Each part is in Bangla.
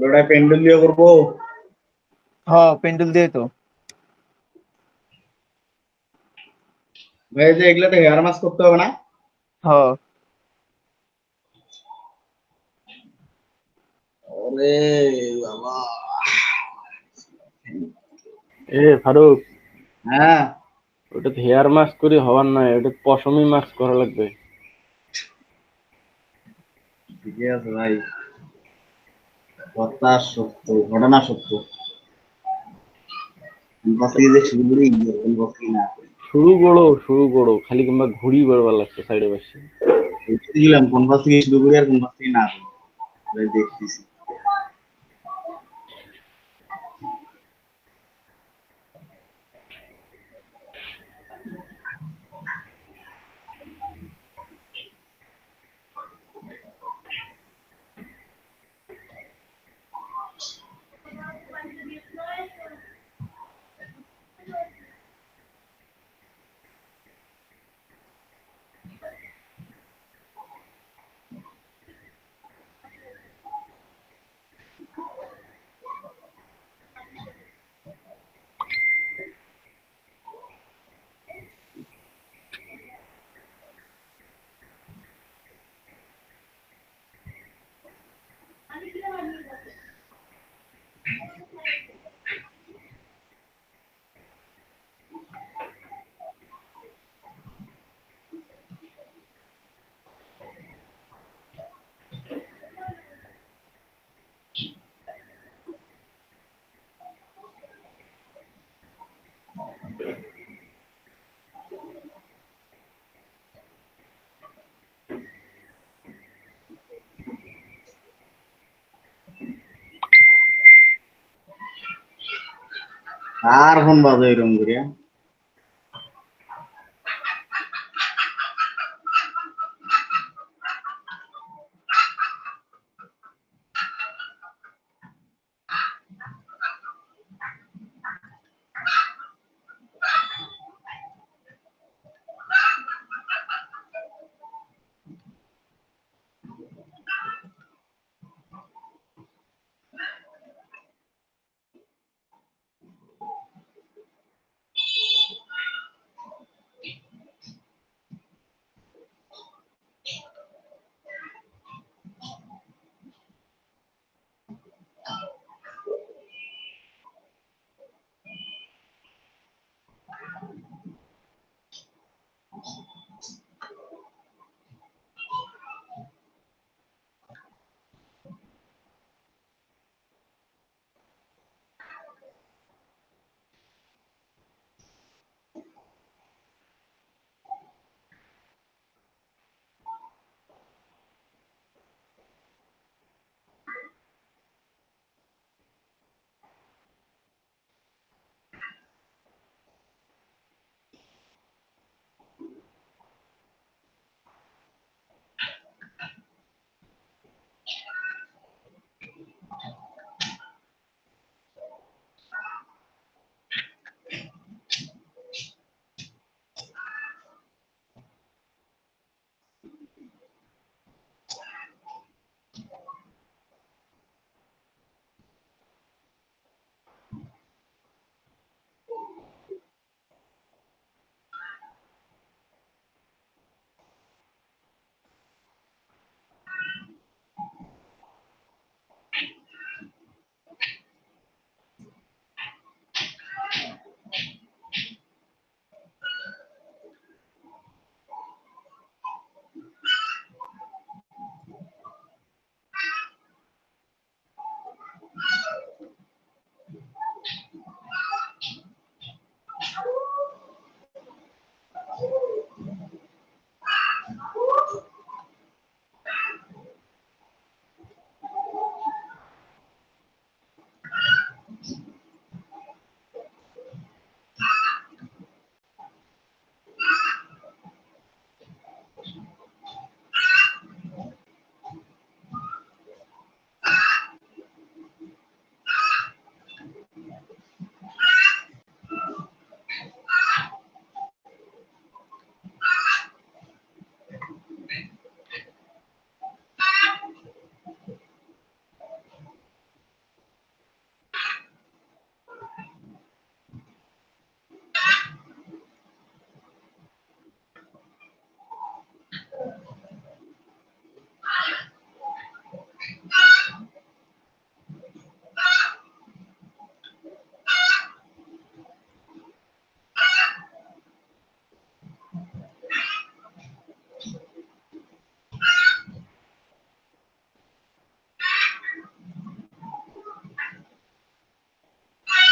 ওটা পেন্ডেল দিয়ে করবো। হ্যাঁ পেন্ডেল দিয়ে তো। ভাই যে এগুলাতে হেয়ার মাস্ক করতে হবে না? হ্যাঁ ওরে বাবা। ফারুক, হ্যাঁ, ওটা হেয়ার মাস্ক করে হওয়ার নয়, ওটা পশমি মাস্ক করা লাগবে। ঠিকই আছে ভাই, কথা সত্য, ঘটনা সত্য। বস্তি যে শিলিগুড়ি বস্তি না। শুরু করো খালি কিংবা ঘুড়ি বেরোবার লাগছে সাইডে বসে। দেখছিলাম কোন বাস থেকে শিলিগুড়ি আর কোন বাস থেকে না, দেখতেছি। আর ফোন বাজে এরকম করিয়া?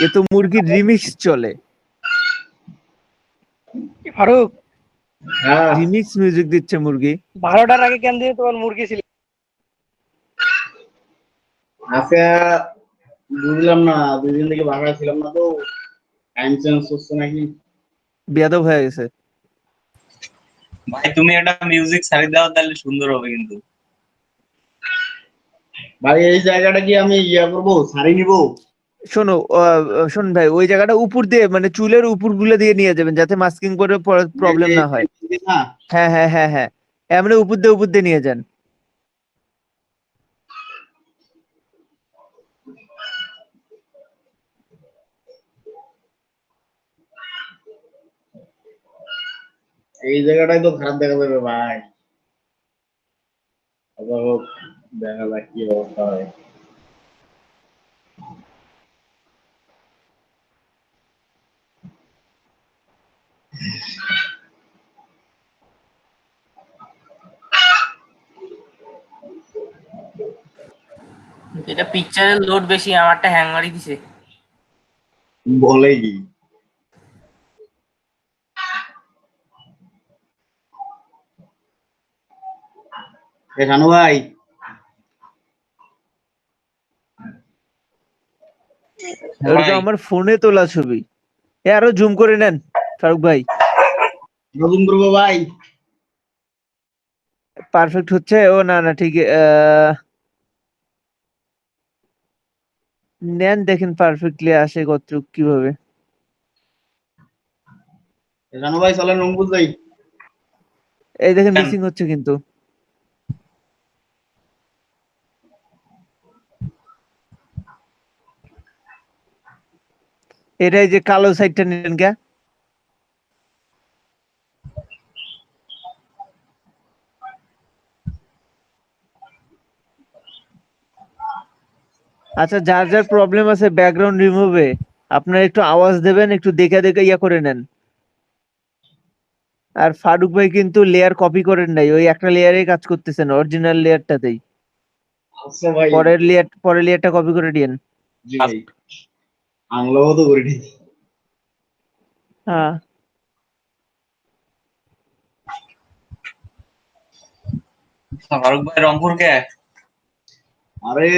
এ তো মুরগির রিমিক্স চলে, কি ফারুক, হ্যাঁ রিমিক্স মিউজিক দিচ্ছে মুরগি। 12টার আগে কেন দিয়ে তোমার মুরগি ছিল? আজকে বুঝলাম না, 2 দিন থেকে বাসায় ছিলাম না তো, টাইম চেঞ্জ হচ্ছে নাকি। বেয়াদব হয়ে গেছে। ভাই তুমি একটা মিউজিক ছাড়ি দাও তাহলে সুন্দর হবে কিন্তু। ভাই এই জায়গাটা কি আমি ইয়া করবো, ছাড়ি নিবো? শোনো, শোন ভাই, ওই জায়গাটা উপর দিয়ে মানে চুলের উপর গুলো দিয়ে নিয়ে যাবেন যাতে মাস্কিং করে প্রবলেম না হয়। না হ্যাঁ হ্যাঁ হ্যাঁ হ্যাঁ, এমনি উপর দিয়ে নিয়ে যান। এই জায়গাটাই তো খারাপ দেখা যাবে ভাই। আবার হোক, দেখা যাক কি অবস্থা হয়। এটা পিকচারের লোড বেশি, আমারটা হ্যাং মারি দিছে। বলে কি? এ শানু ভাই, ওটা তো আমার ফোনে তোলা ছবি। আরো জুম করে নেন ফারুক ভাই। নতুন করবো ভাই। পারফেক্ট হচ্ছে। ও না না, ঠিক নেন, দেখেন পারফেক্টলি আসে কতটুক কিভাবে। এ শানু ভাই চলেন রংপুর যাই। এই দেখেন মিসিং হচ্ছে কিন্তু। এটাই যে কালো সাইডটা নিলেন কে? আচ্ছা, যার যার প্রবলেম আছে ব্যাকগ্রাউন্ড রিমুভে, আপনারা একটু আওয়াজ দেবেন, একটু দেখে দেখে ইয়া করে নেন। আর ফারুক ভাই কিন্তু লেয়ার কপি করেন নাই, ওই একটা লেয়ারেই কাজ করতেছেন, অরিজিনাল লেয়ারটাতেই। আচ্ছা ভাই। পরের লেয়ারটা কপি করে দিয়েন। জি ভাই, আনলোও তো করে দিই। হ্যাঁ, ফারুক ভাই রংপুর কে? আরে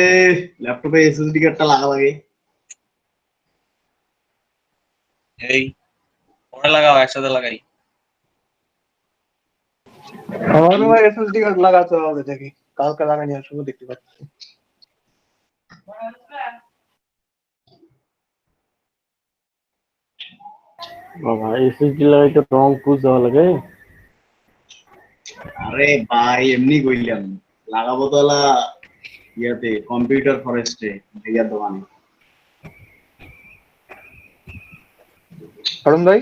ল্যাপটপে এসএসডি কার্ডটা লাগা লাগে। এই পরে লাগাও, একসাথে লাগাই। আমারও ভাই এসএসডি কার্ড লাগাতে হবে, দেখি কালকে লাগাই নিয়ে আসবো, দেখতে পাচ্ছি। বাবা এসএসডি লাগাইতে রং পুজ দেওয়া লাগে। আরে ভাই এমনি কইলাম, লাগাবো তো হলা ইয়াতে কম্পিউটার ফরেস্টে, ভাইয়ার দোকানে। কারণ ভাই,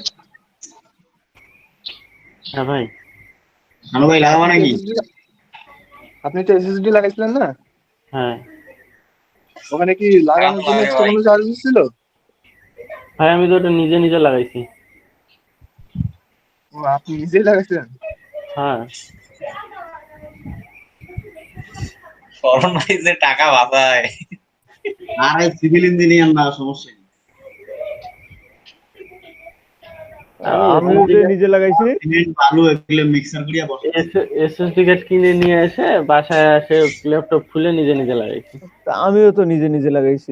হ্যাঁ ভাই। শানু ভাই লাগাবো নাকি? আপনি তো এসএসডি লাগাইছিলেন না? হ্যাঁ ওখানে কি লাগানোর জন্য লাগে এক্সট্রা ভাই। কোনো চার্জেস ছিল? ভাই, আমি তো ওটা নিজে নিজে লাগাইছি। ও, আপনি নিজেই লাগাইছিলেন? হ্যাঁ শরণ ভাই যে টাকা বাঁচায়। আরে সিভিল ইঞ্জিনিয়ার না, সমস্যা নেই। আমি আমি ওটা নিজে লাগাইছি। সিমেন্ট বালু এগুলো মিক্সার করিয়া বসে। এসএসডি কার্ড কিনে নিয়ে এসে বাসায় এসে ল্যাপটপ খুলে নিজে নিজে লাগাইছি। আমিও তো নিজে নিজে লাগাইছি।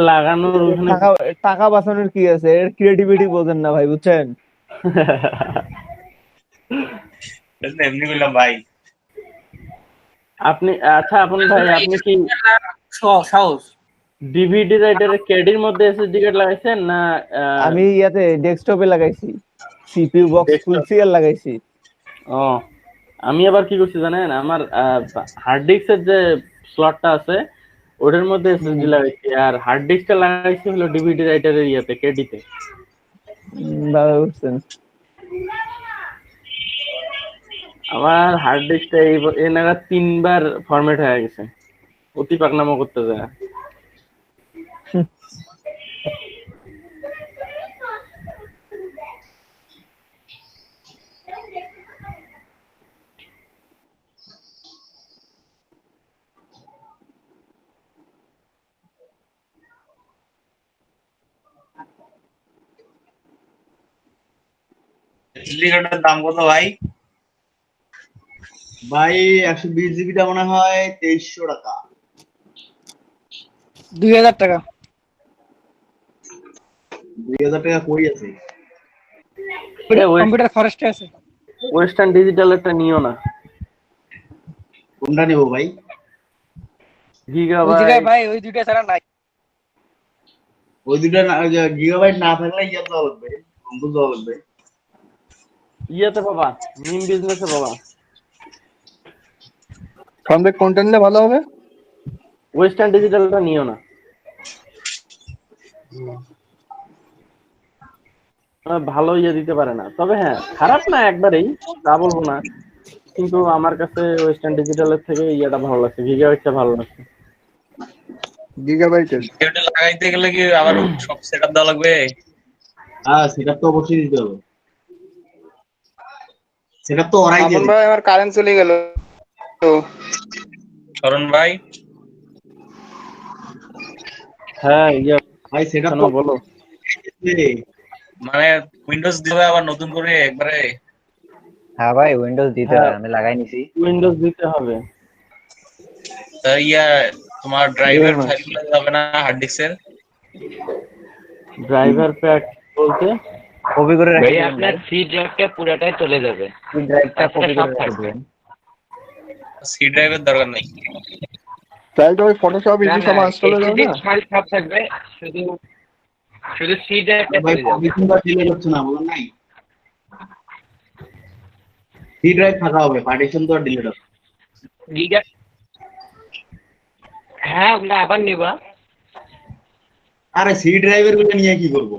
লাগানোর ওখানে টাকা টাকা বাঁচানোর কি আছে, এর ক্রিয়েটিভিটি বোঝেন না ভাই, বুঝছেন? এমনি বললাম ভাই। আপনি আচ্ছা আপন ভাই, আপনি কি সাহস ডিভিডি রাইটারের ক্যাডির মধ্যে এসএসডি কার্ড লাগাইছেন না? আমি ইয়াতে ডেস্কটপে লাগাইছি, সিপিইউ বক্স Desktop? খুলছি আর লাগাইছি। ও, আমি আবার কি করছি জানেন, আমার হার্ড ডিস্কের যে স্লটটা আছে ওটার মধ্যে এসএসডি লাগাইছি, আর হার্ড ডিস্কটা লাগাইছি হলো ডিভিডি রাইটারের ইয়াতে ক্যাডিতে। ভালো বুঝছেন। আমার হার্ড ডিস্কটা এই নাগাদ 3বার ফরম্যাট হয়ে গেছে, অতি পাকনামো করতে যায়। এসএসডি কার্ডের দাম কত ভাই? ভাই 120 জিবিটা মনে হয় 2300 টাকা। 2000 টাকা। 2000 টাকা কই আছে? কম্পিউটার ফরেস্টে আছে। ওয়েস্টার্ন ডিজিটাল একটা নিও না, কোনটা নেব ভাই? ওই গিগাবাইট। জায়গায় ভাই ওই দুইটা ছাড়া নাই। ওই দুটো গিগাবাইট না থাকলে ইয়া দেওয়া লাগবে, অঙ্কুশ দেওয়া লাগবে। ইয়েতে বাবা, মিম বিজনেসে বাবা, সামনে কন্টেন্ট নিলে ভালো হবে। ওয়েস্টার্ন ডিজিটালটা নিও না। ভালো ইয়ে দিতে পারে না, তবে হ্যাঁ খারাপ না একবারেই, তা বলবো না, কিন্তু আমার কাছে ওয়েস্টার্ন ডিজিটালের থেকে ইয়েটা ভালো লাগছে, গিগাবাইটটা ভালো লাগছে। গিগাবাইটের এটা লাগাইতে গেলে কি আবার সব সেটআপ দেওয়া লাগবে? হ্যাঁ, সেটা তো অবশ্যই দিতে হবে। সেটা তো ওরাই আপন দেবে। ভাই আমার কারেন্ট চলে গেল তো। শরণ ভাই হ্যাঁ ইয়ে ভাই সেটা শোনো, তো বলো। দেবে। মানে উইন্ডোজ দিবে আবার নতুন করে একবারে? হ্যাঁ ভাই, উইন্ডোজ দিতে হ্যাঁ। হয়, আমি লাগাই নিছি। উইন্ডোজ দিতে হবে। তা ইয়া তোমার ড্রাইভের হ্যাঁ। ফাইলগুলো যাবে না হার্ড ডিস্কের? ড্রাইভার প্যাক বলতে কপি করে ভাই রাখবেন, আপনার সি ড্রাইভটা পুরোটাই চলে যাবে। ড্রাইভটা কপি সব করে থাকবে। রাখবেন। সি ড্রাইভের দরকার নেই। তাহলে ওই ফটোশপ ইজি সব ইনস্টল হয়ে যাবে না। ফাইল সব থাকবে, শুধু শুধু সি ড্রাইভটা ভাই চলে যাবে। পারমিশন তো ডিলে করছে না, বলেন নাই। সি ড্রাইভ থাকা হবে, পার্টিশন তো ডিলিট হবে। গিগা হ্যাঁ ওগুলো আবার নিবা। আরে সি ড্রাইভের গুলো নিয়ে কি করব?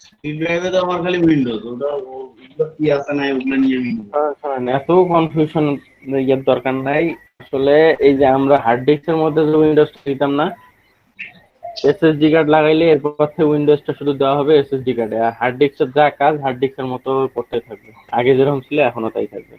সি ড্রাইভে তো আমার খালি উইন্ডোজ, ওটা ওগুলো কি আছে না ওগুলো নিয়ে আমি নেবো। এত কনফিউশন ইয়ের দরকার নাই। আসলে এই যে আমরা হার্ড ডিস্কের মধ্যে যে উইন্ডোজটা দিতাম না, এসএসডি কার্ড লাগাইলে এরপর থেকে উইন্ডোজটা শুধু দেওয়া হবে এসএসডি কার্ডে, আর হার্ড ডিস্কের যা কাজ হার্ড ডিস্কের মতো করতে থাকবে, আগে যেরকম ছিল এখনো তাই থাকবে।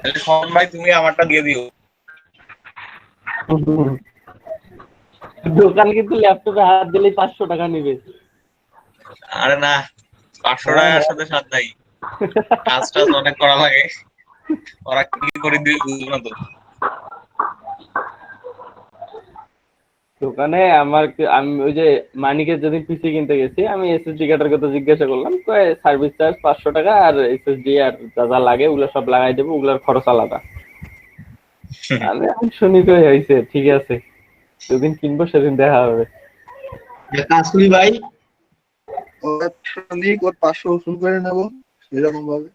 তাহলে শরণ ভাই তুমি আমারটা দিয়ে দিও। দোকান কিন্তু ল্যাপটপে হাত দিলেই 500 টাকা নেবে। আরে না, 500 টাকার সাথে সাথ নাই, কাজটা অনেক করা লাগে, ওরা কি করে দিবে বুঝবো না তো। দোকানে আমি ওই যে মানিকের যেদিন পিসি কিনতে গেছি, আমি এসএসডি কার্ডের কথা জিজ্ঞাসা করলাম, সার্ভিস চার্জ 500 টাকা আর এসএসডি আর যা যা লাগে ওগুলো সব লাগাই দেবো, ওগুলোর খরচ আলাদা। আমি শুনি তো হয়েছে, ঠিক আছে, যেদিন কিনবো সেদিন দেখা হবে। একটা কাজ করি ভাই, ওর 500 উসুল করে নেবো এরকম ভাবে।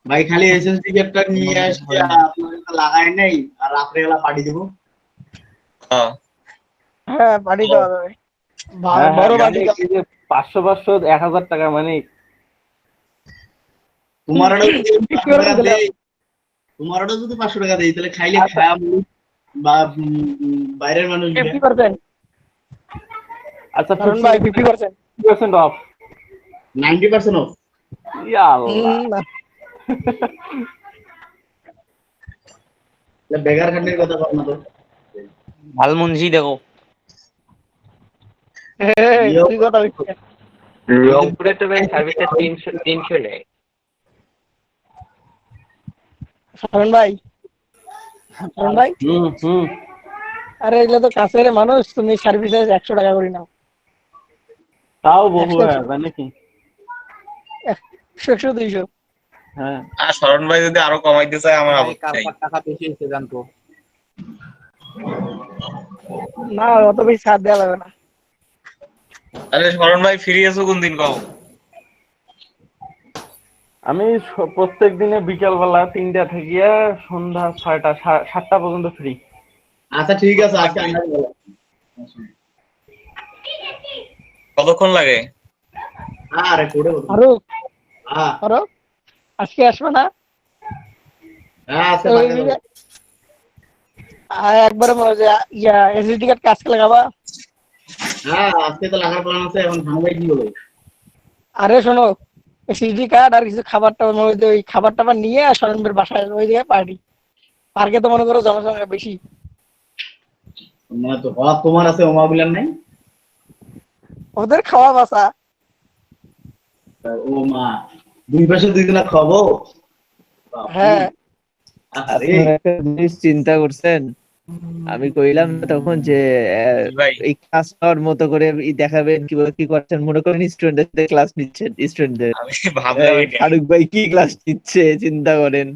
ভাই খালি এসএসডি কার্ডটা নিয়ে আসছে, আপনার লাগাই নাই, আর রাত্রে বেলা পাঠিয়ে দেবো। হ্যাঁ হ্যাঁ পাঠিয়ে দেওয়া যাবে। বড় বাড়ি 500 1000 টাকা মানে তোমার ওটা যদি 500 টাকা দেই তাহলে খাইলে খায়া বা বাইরের মানুষ 50%। আচ্ছা কারণ ভাই 50% অফ, 90% অফ। ইয়া আল্লাহ। বেগার খানের কথা বল না তো। ভালমুনজি দেখো কি কথা হচ্ছে? রংপুরে তো ভাই সার্ভিসটা 300 নেয়। সারণ ভাই আরে এগুলো তো কাছের মানুষ, তুমি সার্ভিসে 100 টাকা করে নাও। তাও বহু হয় নাকি? 100 200। হ্যাঁ, আর শরণ ভাই যদি আরো কমাইতে চায় আমার আপত্তি নাই। টাকা বেশি হচ্ছে জানতো না, অত বেশি ছাড় দেওয়া যাবে না। আরে শরণ ভাই ফ্রি আছো কোন দিন কও? আমি প্রত্যেক দিনে বিকাল বেলা 3টা থেকে সন্ধ্যা 6টা 7টা পর্যন্ত ফ্রি। আচ্ছা ঠিক আছে, আজকে আমরা বলো কতক্ষণ লাগে? আরে কোড়ে বলো। আরো আজকে আসবে না? হ্যাঁ আজকে আর একবারে মনে হয় যে এসএসডি কার্ড কাজ লাগাবা। হ্যাঁ আজকে তো লাগার প্ল্যান আছে, এখন ধান ভাই কি বলে? আরে শোনো, এসএসডি কার্ড আর কিছু খাবার টাবার মনে হয় ওই খাবার টাবার নিয়ে স্বরণবের বাসায় ওই জায়গায় পার্টি। পার্কে তো মনে করো জনসংখ্যা বেশি। মানে তো হওয়া তোমার আছে, ওমা বলেন নাই? ওদের খাওয়া বাসা। ও মা, দুই পাশে দুই দিনা খাবো। হ্যাঁ আরে আপনারা একটা জিনিস চিন্তা করছেন, আমি কইলাম না তখন যে জি ভাই, এই ক্লাস নেওয়ার মতো করে দেখাবেন কিভাবে কি করছেন, মনে করেন স্টুডেন্টদের সাথে ক্লাস নিচ্ছেন স্টুডেন্টদের। আমি ভাবলাম এটা। ফারুক ভাই কি ক্লাস নিচ্ছে চিন্তা করেন,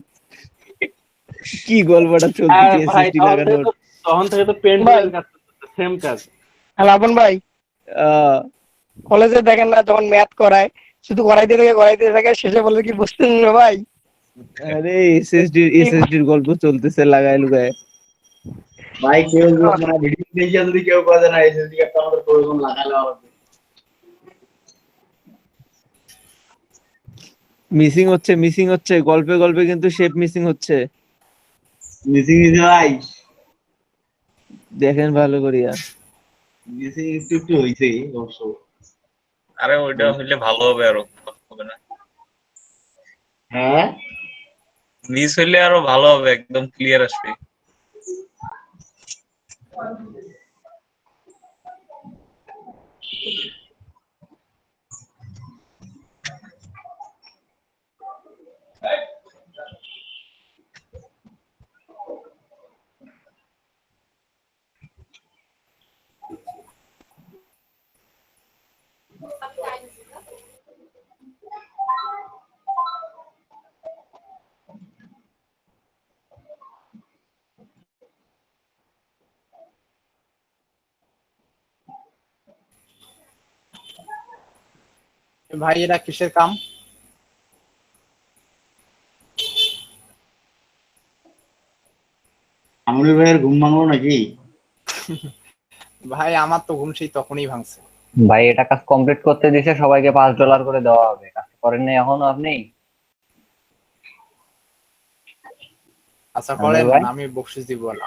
কি গল্পটা আর চলতেছে ভাই এসএসডি লাগানোর। তখন থেকে তো পেন্ট ভাই। কাজ সেম কাজ। লাবণ ভাই, আহ, কলেজে দেখেন না যখন ম্যাথ করায় শুধু করাইতে থাকে শেষে বলে কি বুঝতেন না ভাই। আরে এসএসডির গল্প চলতেছে লাগায় লুগায়। ভাই কেউ মানে ভিডিও দেখে যদি কেউ করে না এসএসডি কার্ডটা আমাদের প্রয়োজন লাগালে হবে। মিসিং হচ্ছে গল্পে গল্পে কিন্তু শেপ মিসিং হচ্ছে, মিসিং ইজ ভাই, দেখেন ভালো করিয়া। মিসিং একটু একটু হইছে অবশ্য। আরে ওইটা হইলে ভালো হবে, আরো হবে না? হ্যাঁ মিস হইলে আরো ভালো হবে, একদম ক্লিয়ার আসবে। ভাই এটা কিসের কাম? আমনুর ভাইয়ের ঘুম ভাঙলো নাকি? ভাই আমার তো ঘুম সেই তখনই ভাঙছে। ভাই এটা কাজ কমপ্লিট করতে দিছে, সবাইকে $5 করে দেওয়া হবে। কাজ করেন নাই এখনো আপনি? আচ্ছা হ্যাঁ করেন, ভাই। আমি বকশিস দিব না।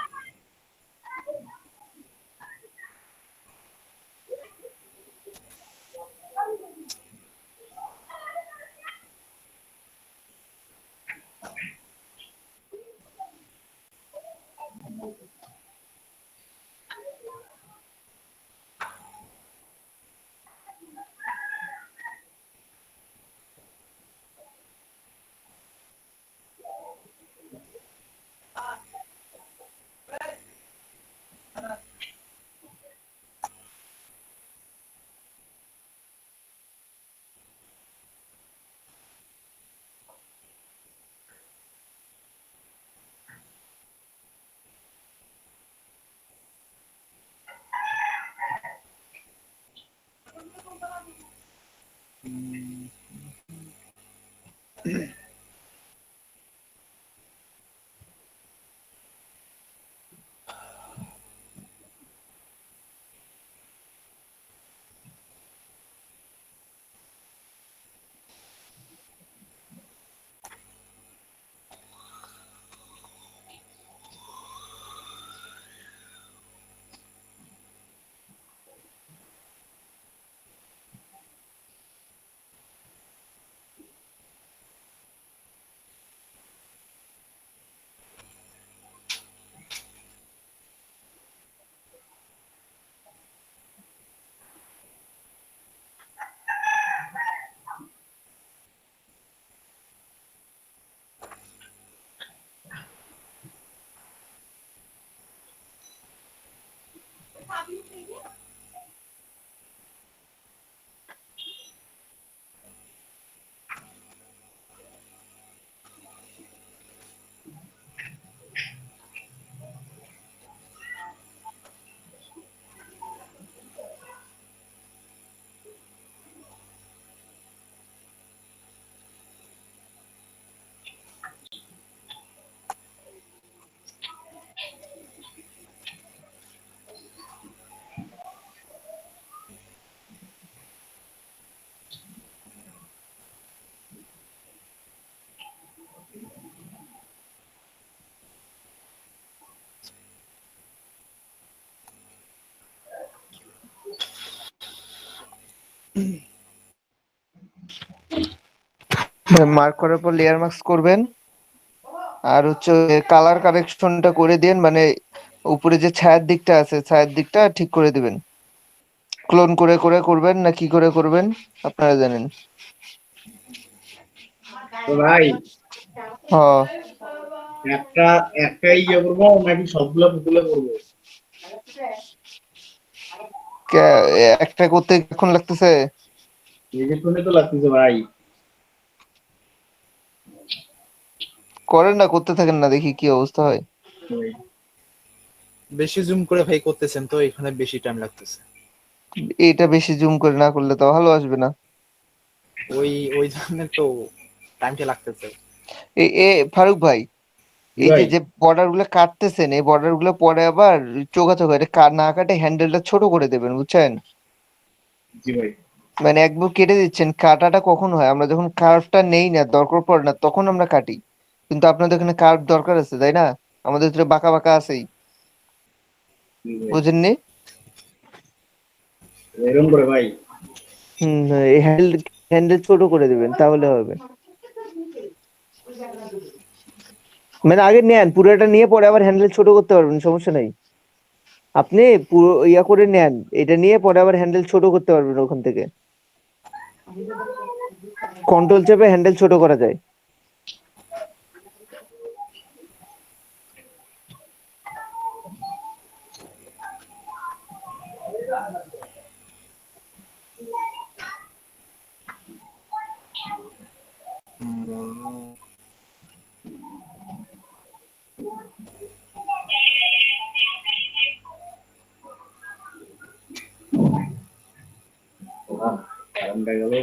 মার্ক করার পর লেয়ার মাস্ক করবেন, আর হচ্ছে কালার কারেকশনটা করে দিন, মানে উপরে যে ছায়ার দিকটা আছে ছায়ার দিকটা ঠিক করে দিবেন। ক্লোন করে করে করবেন না কি করে করবেন আপনারা জানেন। তো ভাই হ্যাঁ, একটা একটাই ইয়ে করবো নাকি সবগুলো পুতুলে করবো? একটা করতে এখন লাগতেছে। নিজে শুনে তো লাগতেছে ভাই। করেন না, করতে থাকেন না, দেখি কি অবস্থা হয়। বেশি জুম করে ভাই করতেছেন তো এখানে বেশি টাইম লাগতেছে। এটা বেশি জুম করে না করলে তো ভালো আসবে না। ওই জন্য তো টাইমটা লাগতেছে। এ ফারুক ভাই, এই যে ভাই যে বর্ডার গুলো কাটতেছেন, এই বর্ডার গুলো পরে আবার চোখা এটা না কাটে হ্যান্ডেলটা ছোট করে দেবেন, বুঝছেন? জি ভাই। মানে একবার কেটে দিচ্ছেন। কাটাটা কখন হয়, আমরা যখন কার্ভটা নেই না, দরকার পড়ে না, তখন আমরা কাটি। কিন্তু আপনাদের এখানে কার্ভ দরকার আছে, তাই না? আমাদের তো বাঁকা বাঁকা আছেই, জি ভাই। বুঝেননি? এরকম করে ভাই। এই হ্যান্ডেল ছোট করে দিবেন, তাহলে হবে। মানে আগে নেন পুরোটা, নিয়ে পরে আবার হ্যান্ডেল ছোট করতে পারবেন, সমস্যা নাই। আপনি পুরো ইয়া করে নেন, এটা নিয়ে পরে আবার হ্যান্ডেল ছোট করতে পারবেন ওখান থেকে। কন্ট্রোল চেপে হ্যান্ডেল ছোট করা যায়। কারণটা গেল।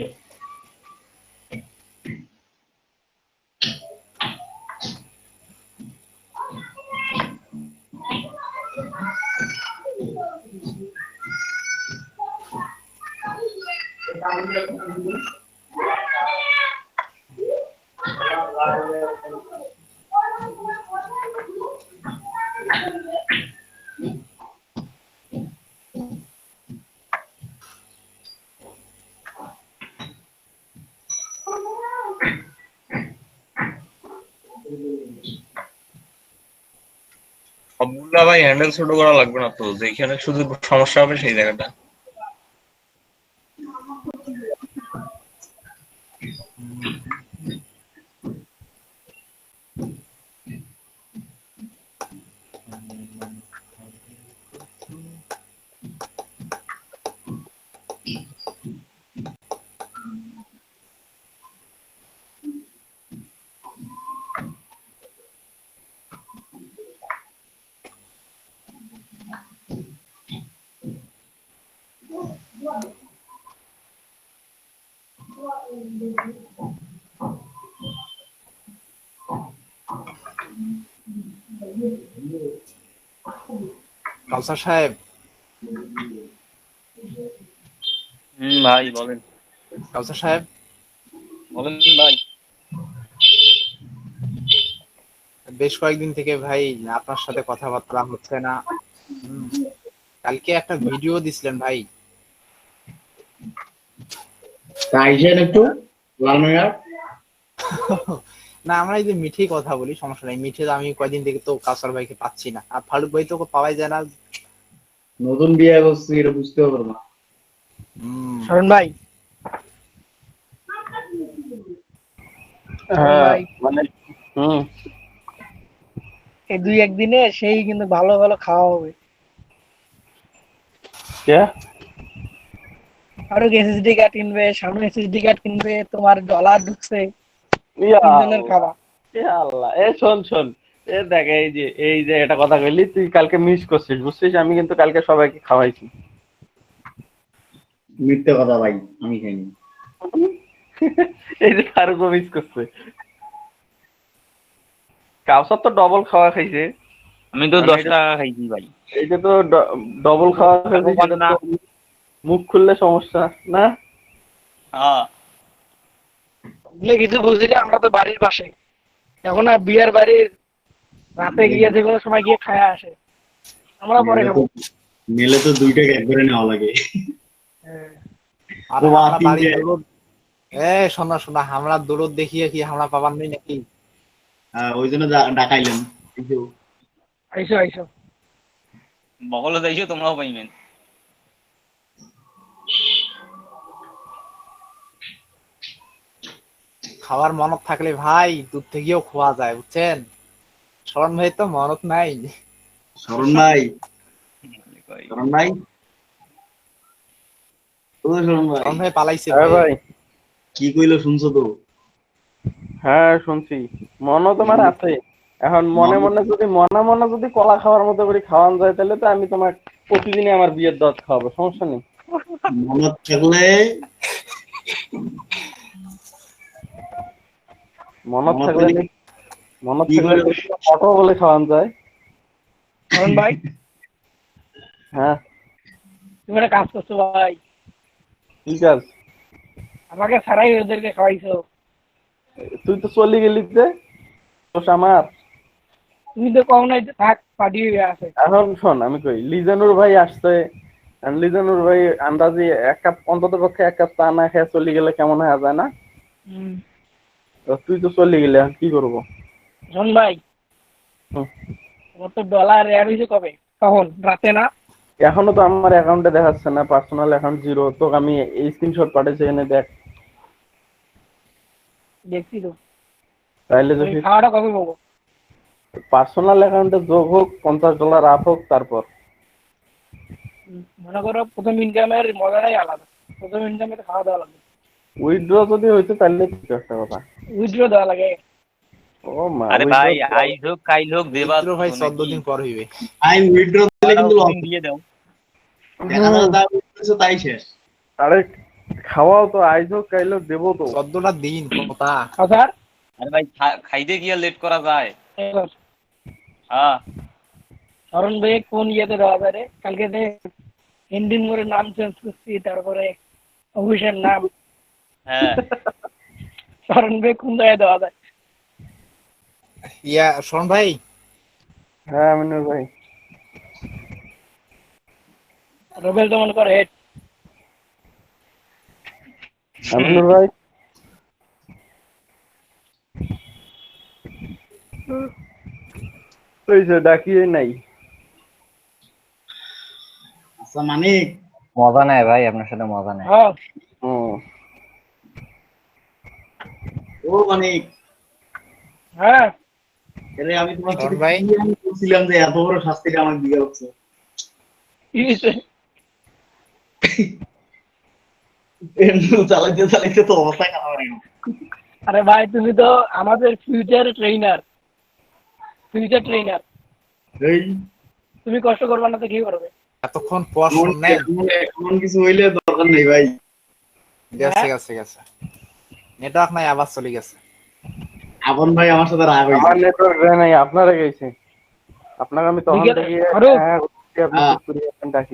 সবগুলা ভাই হ্যান্ডেল ছোট করা লাগবে না তো, যেখানে শুধু সমস্যা হবে সেই জায়গাটা। কাউসার সাহেব, ভাই বলেন। কাউসার সাহেব বলেন ভাই। বেশ কয়েকদিন থেকে ভাই আপনার সাথে কথাবার্তা হচ্ছে না। কালকে একটা ভিডিও দিছিলেন ভাই। তাইছেন একটু লালমেঘার। না আমরা এই যে মিঠে কথা বলি, সমস্যা নাই। মিঠে আমি কয়েকদিন থেকে তো কাউসার ভাইকে পাচ্ছি না, আর ফারুক ভাই তো পাওয়াই যায় না। নতুন বিয়ে করছি, এটা বুঝতে পারবো না। শরণ ভাই, ভাই মানে এই 2-1 দিনে সেই কিন্তু ভালো ভালো খাওয়া হবে। আরো এসএসডি কার্ড কিনবে, সামনে এসএসডি কার্ড কিনবে, তোমার ডলার ঢুকছে, তিনজনের খাওয়া। আল্লাহ, এ শোন এ দেখ, এই যে এটা কথা কইলি, তুই কালকে মিস করছিস, বুঝছিস? আমি কিন্তু কালকে সবাইকে খাওয়াইছি। মিথ্যে কথা ভাই, আমি খাইনি। এই যে ফারুকও মিস করছে। কাউসার তো ডবল খাওয়া খাইছে। আমি তো 10 টাকা খাইছি ভাই। এইটা তো ডবল খাওয়া খাইছে, সেটা তো মুখ খুললে সমস্যা না। হ্যাঁ, বলে কিছু বুঝি না, আমরা তো বাড়ির পাশে। এখন আর বিয়ার বাড়ির রাতে গিয়ে যে কোনো সময় গিয়ে খায়া আসে, আমরা পরে খাবো। মেলে তো দুইটাকে একবারে নেওয়া লাগে। আর আমরা বাড়ি শোনা শোনা, আমরা দৌড় দেখিয়ে কি আমরা পাবার নেই নাকি? ওই জন্য ডাকাইলেন। আইসো আইসো। বগলে যাইছো তোমরাও পাইবেন। খাওয়ার মনত থাকলে ভাই দূর থেকেও খোয়া যায়, বুঝছেন? শরণ ভাই তো মনত নাই। শরণ ভাই, শরণ ভাই, ও শরণ ভাই, শরণ ভাই পালাইছে হ্যাঁ ভাই, কি কইলো শুনছো তো? হ্যাঁ শুনছি। মনও তোমার আছে। এখন মনে মনে যদি কলা খাওয়ার মতো করে খাওয়ান যায়, তাহলে তো আমি তোমার প্রতিদিনই আমার বিয়ের দাওয়াত খাওয়াবো, সমস্যা নেই। মনত থাকলে মনত থাকলে অটো বলে খাওয়ান যায়। শরণ ভাই, হ্যাঁ, তুমি একটা কাজ করছো ভাই, কি কাজ? আমাকে ছাড়াই ওদেরকে খাওয়াইছো। তুই তো চলে গেলি যে, দোষ আমার। তুমি তো কম নাই, থাক পাঠিয়ে আছে। এখন শোন, আমি কই লিজানুর ভাই আসছে, আর লিজানুর ভাই আন্দাজি অন্তত পক্ষে এক কাপ চা না খেয়ে চলে গেলে কেমন হয়ে যায় না? তো তুই তো চলে গেলে, এখন কি করবো? শোন ভাই, তোমার তো ডলার অ্যাড হয়েছে কবে? কখন? রাতে না? এখনো তো আমার অ্যাকাউন্টে দেখাচ্ছে না, পার্সোনাল অ্যাকাউন্ট জিরো। তোকে আমি এই স্ক্রিনশট পাঠিয়েছি, এনে দেখ। দেখছি তো। তাইলে যদি খাওয়াটা কবে পাবো? পার্সোনাল অ্যাকাউন্টে যোগ হোক, $50 আপ হোক, তারপর মনে করো প্রথম ইনকামের মজাটাই আলাদা। প্রথম ইনকামে তো খাওয়া দাওয়া লাগে। উইথড্র যদি হইতো তাহলে ঠিক একটা কথা। উইথড্র দেওয়া লাগে। ও মা, আরে ভাই আইজ হোক কাইল হোক দেবা উইথড্র ভাই 14 দিন পর হইবে। আই উইথড্র দিলে কিন্তু লস দিয়ে দাও। দেখা যাবে যা উইথড্র তাই শেষ। আরে খাওয়াও তো, আইজ হোক কাইল হোক দেবো তো। 14টা দিন কথা। স্যার, আরে ভাই খাইতে গিয়ে লেট করা যায়। হ্যাঁ, শরণ ভাই কোন ইয়েতে দেওয়া যায় রে? কালকে হিন্দিন মোড়ে নাম চেঞ্জ করছি, তারপরে অফিসের নাম। হ্যাঁ, শরণ ভাই কোন জায়গায় দেওয়া যায়? শরণ ভাই। হ্যাঁ আমিনুর ভাই। রবেল তো মনে করে হেড। আমিনুর ভাই, ওই যে ডাকিয়ে নাই। আচ্ছা মানিক, মজা নাই ভাই, আপনার সাথে মজা নাই। হ্যাঁ, ও মানিক, হ্যাঁ, আরে আমি তোমার সাথে ভাই বলছিলাম যে এত বড় শাস্তিটা আমাকে দিয়ে হচ্ছে। কি হয়েছে? চালাইতে চালাইতে তো অবস্থা খারাপ হয়ে গেল। আরে ভাই, তুমি তো আমাদের ফিউচার ট্রেনার। এই তুমি কষ্ট করবে না তো কি করবে? এতক্ষণ পর শুনলেন? এমন কিছু হইলে দরকার নেই ভাই। গেছে নেটওয়ার্ক নাই, আবার চলে গেছে। আপন ভাই আমার সাথে রাগ হইছে। আমার নেটওয়ার্ক নাই, আপনারা গেছে। আপনাকে আমি তখন থেকে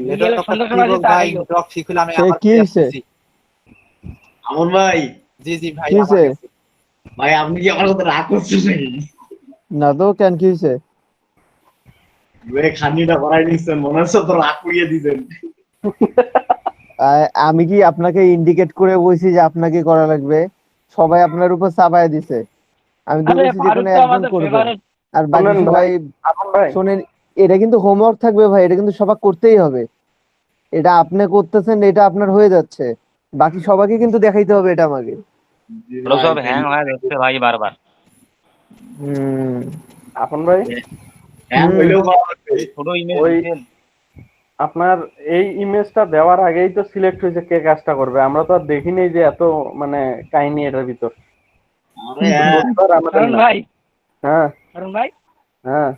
নেটওয়ার্ক ঠিক হলে আমি আবার কি হইছে? আপন ভাই, জি জি ভাই, কি হইছে? ভাই আপনি কি আমার সাথে রাগ করছেন নাকি? না তো, কেন কি হয়েছে? খানিটা করাই নিচ্ছেন, মনে হচ্ছে তো রাগ করিয়ে দিতেন। আমি কি আপনাকে ইন্ডিকেট করে বলছি যে আপনাকে করা লাগবে? সবাই আপনার উপর চাপায় দিছে। আমি তো বলছি যে কোনো একজন করবে, আর বাকি সবাই শোনেন। এটা কিন্তু হোমওয়ার্ক থাকবে ভাই, এটা কিন্তু সবাই করতেই হবে। এটা আপনি করতেছেন, এটা আপনার হয়ে যাচ্ছে, বাকি সবাইকে কিন্তু দেখাইতে হবে এটা আমাকে। সব হ্যাং হয়ে যাচ্ছে ভাই বারবার। আপন ভাই, ছোট ইমেজ আপনার এই ইমেজটা দেওয়ার আগেই তো সিলেক্ট হয়েছে কে কাজটা করবে। আমরা তো আর দেখিনি যে এত মানে কাহিনী এটার ভিতর। ভাই, হ্যাঁ ভাই, হ্যাঁ,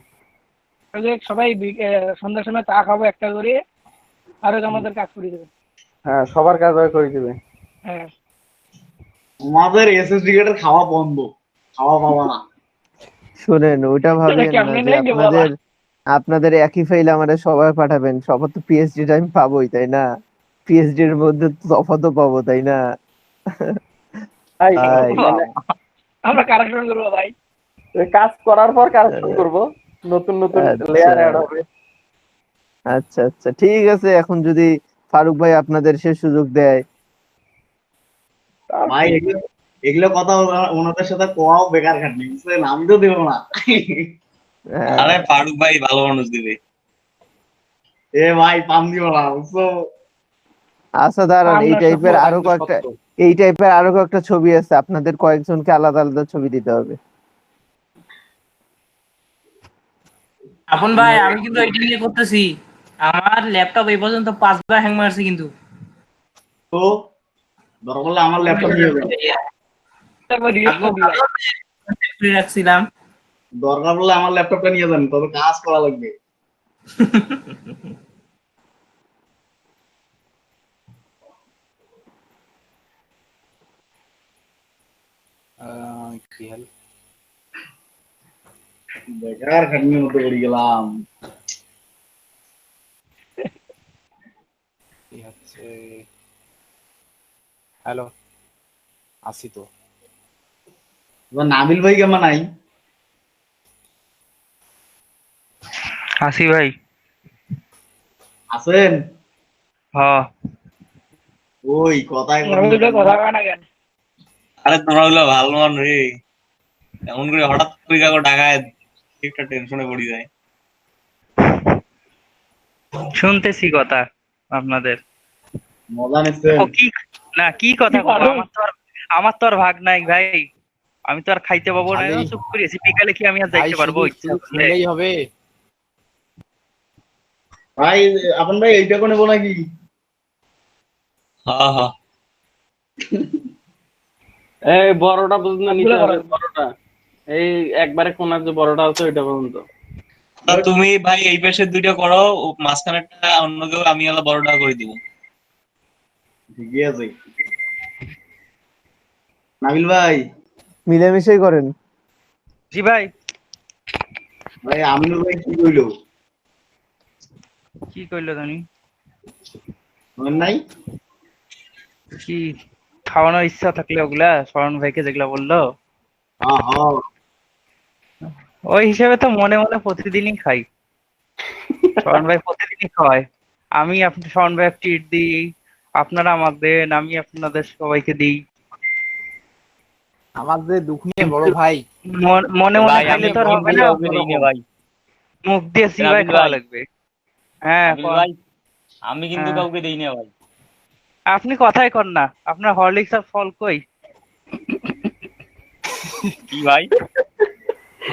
সবাই সন্ধ্যার সময় চা খাবো একটা করে, আর আমাদের কাজ করে দেবে। হ্যাঁ সবার কাজ করে দিবে। হ্যাঁ, আমাদের এসএসডি কার্ডের খাওয়া বন্ধ, খাওয়া পাওয়া না। শুনেন, ওইটা ভাবেন না যে আপনাদের একই ফাইল আমাদের সবাই পাঠাবেন। সবার তো পিএইচডি টাইম পাবোই, তাই না? পিএইচডি এর মধ্যে তফাৎও পাবো, তাই না? আমরা কারেকশন করবো ভাই, কাজ করার পর কারেকশন করবো, নতুন নতুন লেয়ার অ্যাড হবে। আচ্ছা আচ্ছা, ঠিক আছে। এখন যদি ফারুক ভাই আপনাদের সে সুযোগ দেয়, ভাই এগুলো কথা ওনাদের সাথে কোয়াও বেকার খাটনি, বুঝলেন? আমি তো দেবো না। আরে ফারুক ভাই ভালো মানুষ দিবে। এ ভাই পাম দিব না, বুঝছো? আচ্ছা দাঁড়ান, এই আমরা টাইপের সফল, আরো কয়েকটা ছবি আছে, আপনাদের কয়েকজনকে আলাদা আলাদা ছবি দিতে হবে। আপন ভাই আমি কিন্তু এইটা নিয়ে করতেছি। আমার ল্যাপটপ এই পর্যন্ত 5 বার হ্যাং মারছে কিন্তু। তো দরকার হলে আমার ল্যাপটপ নিয়ে যাবেন, একবার রিয়েক্ট করে দিলাম। ফ্রি রাখছিলাম। দরকার হলে আমার ল্যাপটপটা নিয়ে যান, তবে কাজ করা লাগবে। কি হল? বেকার খাটনির মধ্যে পড়ে গেলাম। কি হচ্ছে? হ্যালো, আসি তো। এবার নাবিল ভাই কেমন নাই? হাসি ভাই। আছেন? হ্যাঁ। ওই কথায় কথা কয় না কেন? আরে তোমরা গুলো ভালো মানুষ রে, এমন করে হঠাৎ করে কাউকে ডাকায় একটা টেনশনে পড়ে যায়। শুনতেছি কথা আপনাদের। মজা নিচ্ছেন? ও কি না, কি কথা বলবো? আমার তো আর ভাগ নাই ভাই, আমি তো আর খাইতে পাবো না। চুপ করেছি, বিকালে কি আমি আর যাইতে পারবো? শুনলেই হবে ভাই। আপন ভাই এইটা কোনে বলা কি? হ্যাঁ হ্যাঁ, এই বড়টা বুঝনা নিতে হবে, বড়টা এই একবারে কোনার যে বড়টা আছে ওইটা পর্যন্ত। তুমি ভাই এই পাশে দুইটা করো, মাঝখানেরটা অন্য কেউ, আমি হলো বড়টা করে দিব। ঠিকই আছে। নাবিল ভাই মিলেমিশেই করেন। জি ভাই। ভাই আমিনুল ভাই কি কইলো? কি কইলো জানি? নাই কি খাওয়ানোর ইচ্ছা থাকলে ওগুলা শরণ ভাইকে যেগুলা বললো, ওই হিসেবে তো মনে মনে প্রতিদিনই খাই। শরণ ভাই প্রতিদিনই খাওয়ায়। আমি শরণ ভাই ট্রিট দিই, আপনারা আমাকে দেন, আমি আপনাদের সবাইকে দিই। আমার যে দুঃখ নিয়ে বড় ভাই মনে মনে খাইলে তো আর হবে না, ভাই মুখ দিয়ে সিবাই খাওয়া লাগবে। হ্যাঁ ভাই, আমি কিন্তু কাউকে দেই না ভাই। আপনি কথাই কর না, আপনার হরলিক্স আর ফল কই? কি ভাই?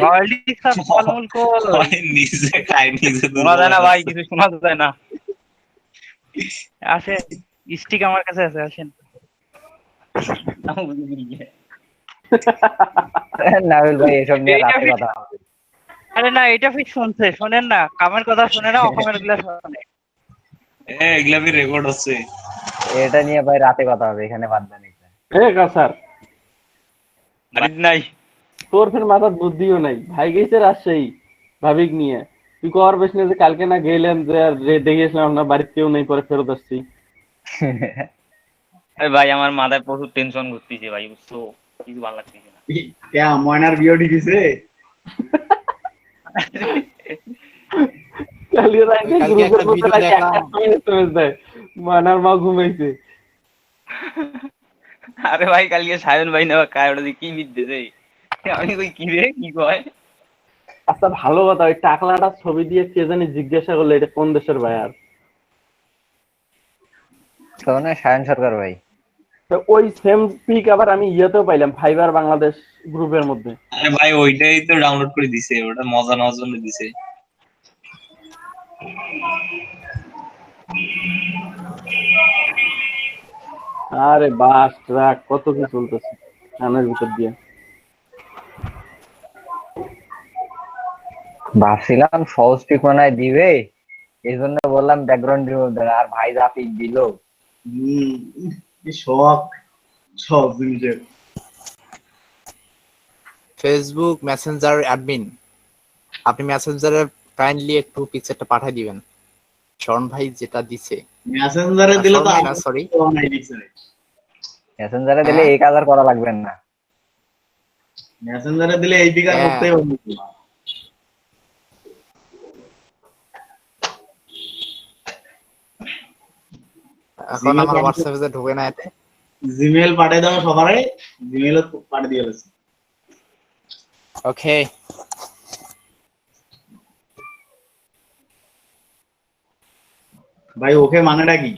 হরলিক্স আর ফলমূল কই? নিজে খাই, নিজে শোনা যায় না ভাই, কিছু শোনা যায় না। আসেন, স্টিক আমার কাছে আছে, আসেন। নাবিল ভাই এসব নিয়ে রাতে কথা হবে। আরে না, এটা ফিক্স শুনছে, শোনেন না, কামের কথা শুনে না, অকামের গুলা শোনে। এগুলা বি রেকর্ড হচ্ছে। এটা নিয়ে ভাই রাতে কথা হবে, এখানে বাদ দেন। স্যার নাই তোর ফের মাথার বুদ্ধিও নাই। ভাই গেছে রাজশাহী ভাবিক নিয়ে, তুই কর বেশ না যে কালকে না গেলাম যে দেখেছিলাম আপনার বাড়িতে কেউ নেই, পরে ফেরত আসছি। ভাই আমার মাথায় প্রচুর টেনশন ঘুরতেছে ভাই, বুঝছো? কিছু ভালো লাগতেছে না। ময়নার বিয়ে দিছে? ময়নার মা ঘুমাইছে। আরে ভাই কালকে সায়ন ভাই না কায়োটা কি বিদ্যেছে, আমি কই কি রে, কি কয়? আচ্ছা ভালো কথা, ওই টাকলাটা ছবি দিয়ে কে জানি জিজ্ঞাসা করলো এটা কোন দেশের ভাই? আর সায়ন সরকার ভাই। ওই সেম পিক আবার আমি ইয়েতেও পাইলাম, ফাইবার বাংলাদেশ গ্রুপের মধ্যে। আরে ভাই ওইটাই তো ডাউনলোড করে দিছে, ওটা মজা নেওয়ার জন্য দিছে। আরে বাস ট্রাক কত কি চলতেছে কানের ভিতর দিয়ে। ভাবছিলাম সহজ পিক মনে হয় দিবে, এই জন্য বললাম ব্যাকগ্রাউন্ড রিমুভ দেন, আর ভাই যা পিক দিল। সব জিনিসের ফেসবুক মেসেঞ্জার অ্যাডমিন, আপনি মেসেঞ্জারে কাইন্ডলি একটু পিকচারটা পাঠিয়ে দিবেন। শরণ ভাই যেটা দিছে মেসেঞ্জারে দিলে তো না, সরি মেসেঞ্জারে দিলে এই কাজ আর করা লাগবে না। মেসেঞ্জারে দিলে এই পিক আর করতেই হবে না। এখন আমার হোয়াটসঅ্যাপে ঢোকে না এতে। জিমেল পাঠিয়ে দাও সবারে, জিমেল পাঠিয়ে দিয়ে গেছে। ওকে ভাই ওকে মানেটা কি?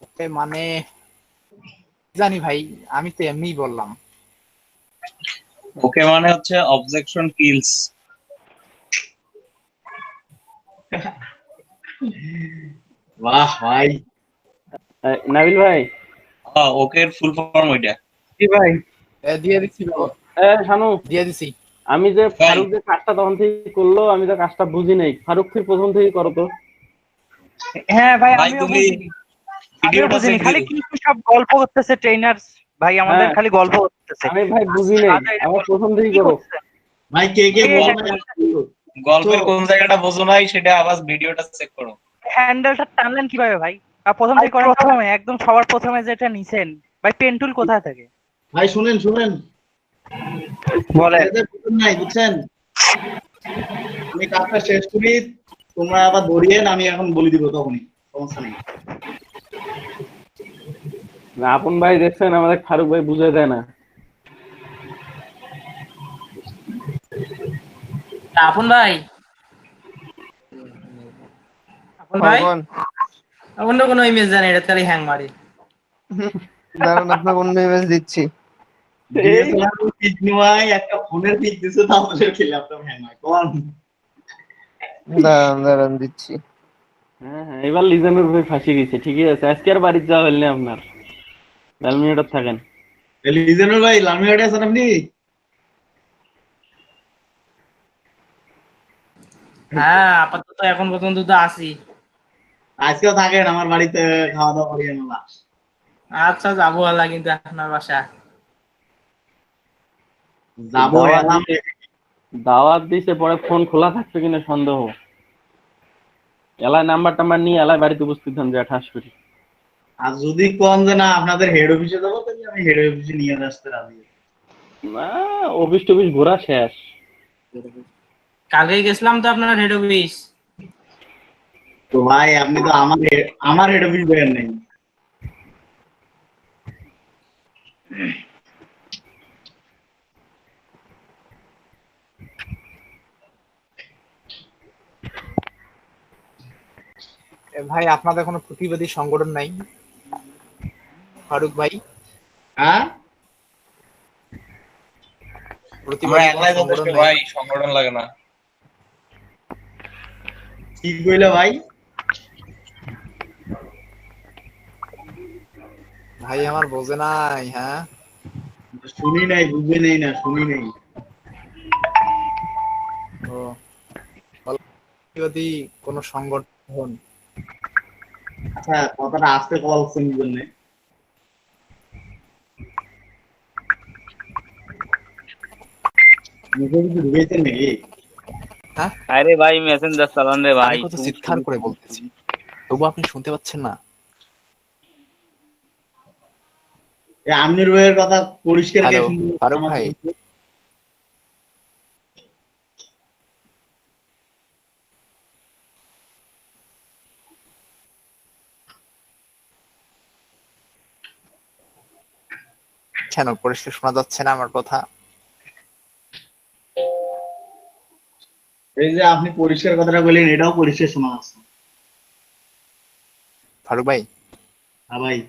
ওকে মানে জানি ভাই, আমি তো এমনিই বললাম। ওকে মানে হচ্ছে অবজেকশন কিলস। বাহ ভাই, নাবিল ভাই। ওকে এর ফুল ফর্ম ওইটা। কি ভাই? দিয়ে দিচ্ছি বাবা, শানু, দিয়ে দিছি। আমি যে ভাই ফারুক যে কাজটা তখন থেকে করলো, আমি তো কাজটা বুঝি নাই। ফারুক ফির প্রথম থেকে করো তো। হ্যাঁ ভাই, ভাই আমিও তুমি বুঝিনি, ভিডিওটা চেক খালি দিও। কি কি সব গল্প করতেছে ট্রেনার ভাই, আমাদের হ্যাঁ খালি গল্প করতেছে। আমি ভাই বুঝি নাই, আচ্ছা, এটা আমার প্রথম থেকেই কি করো। করতেছে? ভাই কে কে এই বলবেন? গল্পের কোন জায়গাটা বোঝো নাই সেটা আবার ভিডিওটা চেক করো। হ্যান্ডেলটা টানলেন কিভাবে ভাই? আর প্রথম থেকে করেন, প্রথমে একদম সবার প্রথমে যেটা নিছেন ভাই, পেন টুল কোথায় থাকে? ভাই শুনেন শুনেন, বলেন। এদের বুঝুন নাই বুঝছেন, আমি কাজটা শেষ করি, তোমরা আবার ধরিয়েন, আমি এখন বলে দিব তখনই, সমস্যা নেই। না, আপন ভাই দেখছেন আমাদের ফারুক ভাই বুঝে দেয় না। আপন ভাই, আপন ভাই, কোন অন্য কোনো ইমেজ জানে এটা খালি হ্যাং মারে। দাঁড়ান, আপনাকে অন্য ইমেজ দিচ্ছি। ডিএসএলআর পিক নিওয়াই একটা ফোনের পিক দিছে, তাহলে কি ল্যাপটপ হ্যাং হয় কোন? দাঁড়ান দাঁড়ান দিচ্ছি। হ্যাঁ হ্যাঁ, এবার লিজেন্ডের ভাই ফাঁসি গেছে। ঠিকই আছে, আজকে আর বাড়িতে যাওয়া হইল না আপনার। লালমিনেটার থাকেন। লিজেন্ডার ভাই লামিয়াডে আছেন আপনি? হ্যাঁ আপাতত এখন পর্যন্ত তো আছি। আজকেও থাকেন আমার বাড়িতে, খাওয়া দাওয়া করিয়ে নেবা। আচ্ছা যাবো আল্লাহ, কিন্তু আপনার বাসা যাবো দাওয়াত এলাম। দিতে দাওয়াত দিতে পরে ফোন খোলা থাকবে কিনা সন্দেহ। এলায় নাম্বার টাম্বার নিয়ে এলায় বাড়িতে উপস্থিত হন, যে ঠাস করি। আর যদি কোন যে না আপনাদের হেড অফিসে যাবো, তাহলে আমি হেড অফিসে নিয়ে আসতে রাজি আছি। না, অফিস টফিস ঘোরা শেষ। কালকে গেছিলাম তো আপনার হেড অফিস। তো ভাই আপনি তো আমার হেড অফিস বের নেই। ভাই আপনাদের কোনো প্রতিবাদী সংগঠন নাই ফারুক ভাই? হ্যাঁ আমরা প্রতিবাদী কোনো একলাই যথেষ্ট সংগঠন নাই? ভাই, সংগঠন লাগে না। কি কইলা ভাই? ভাই আমার বোঝে নাই। হ্যাঁ শুনি নাই, বুঝে নেই না, শুনি নেই। ও, প্রতিবাদী কোনো সংগঠন? আচ্ছা কথাটা আসতে কল শুনি জন্য মুখে কিছু ঢুকেছেন নাকি? আরে ভাই মেসেঞ্জার চালান রে ভাই। আমি কত চিৎকার করে বলতেছি, তবু আপনি শুনতে পাচ্ছেন না? আমির ভাইয়ের কথা পরিষ্কার কে হ্যালো শুনবে? ফারুক ভাই, কেন পরিষ্কার শোনা যাচ্ছে না আমার কথা? এই যে আপনি পরিষ্কার কথাটা বললেন, এটাও পরিষ্কার শোনা যাচ্ছে। ফারুক ভাই, হ্যাঁ ভাই,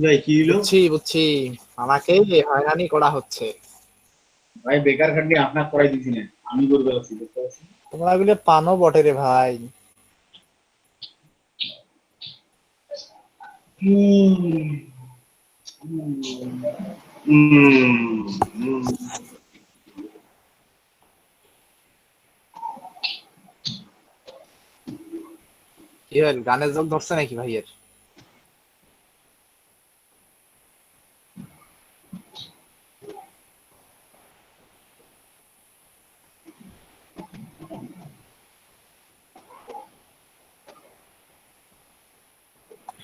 ভাই কি হলো? বুঝছি বুঝছি, আমাকে হয়রানি করা হচ্ছে। ভাই বেকার খাটনি আপনার করাই দিছি না, আমি করতে পারছি, বুঝতে পারছি। তোমরা এগুলো পানো বটে রে ভাই। হুম, হুম, হুম। কি হল, গানের জল ধরছে নাকি ভাইয়ের?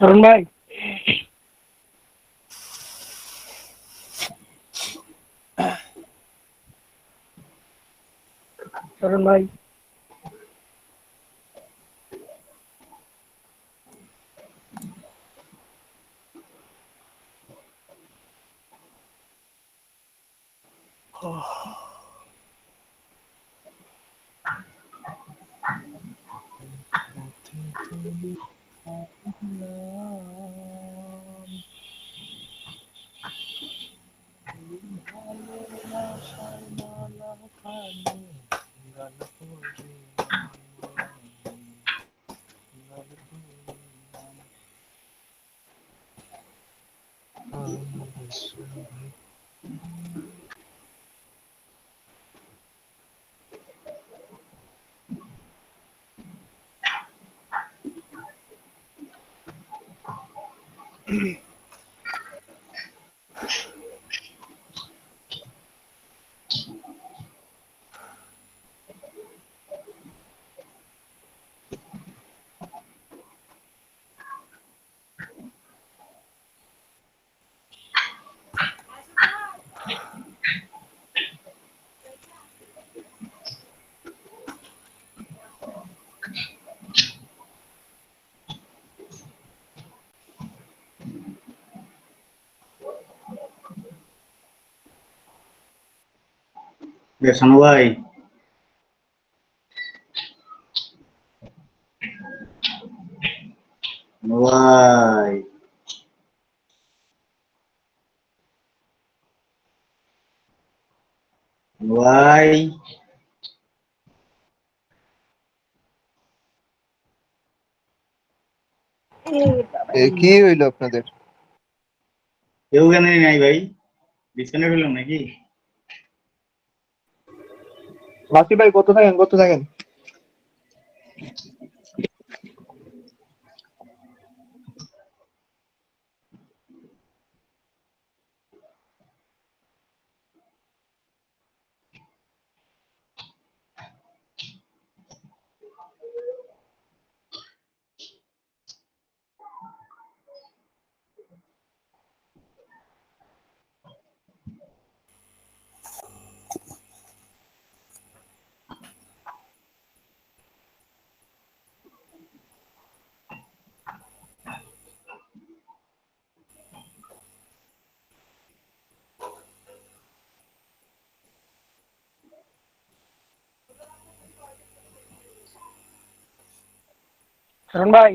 শরণ ভাই, শরণ ভাই, শানু ভাই, শানু ভাই, শানু ভাই, কি হইলো আপনাদের? কেউ কেন নাই ভাই? ডিসকানেক্ট হলো নাকি? বাকি ভাই কত থাকেন? শরণ ভাই,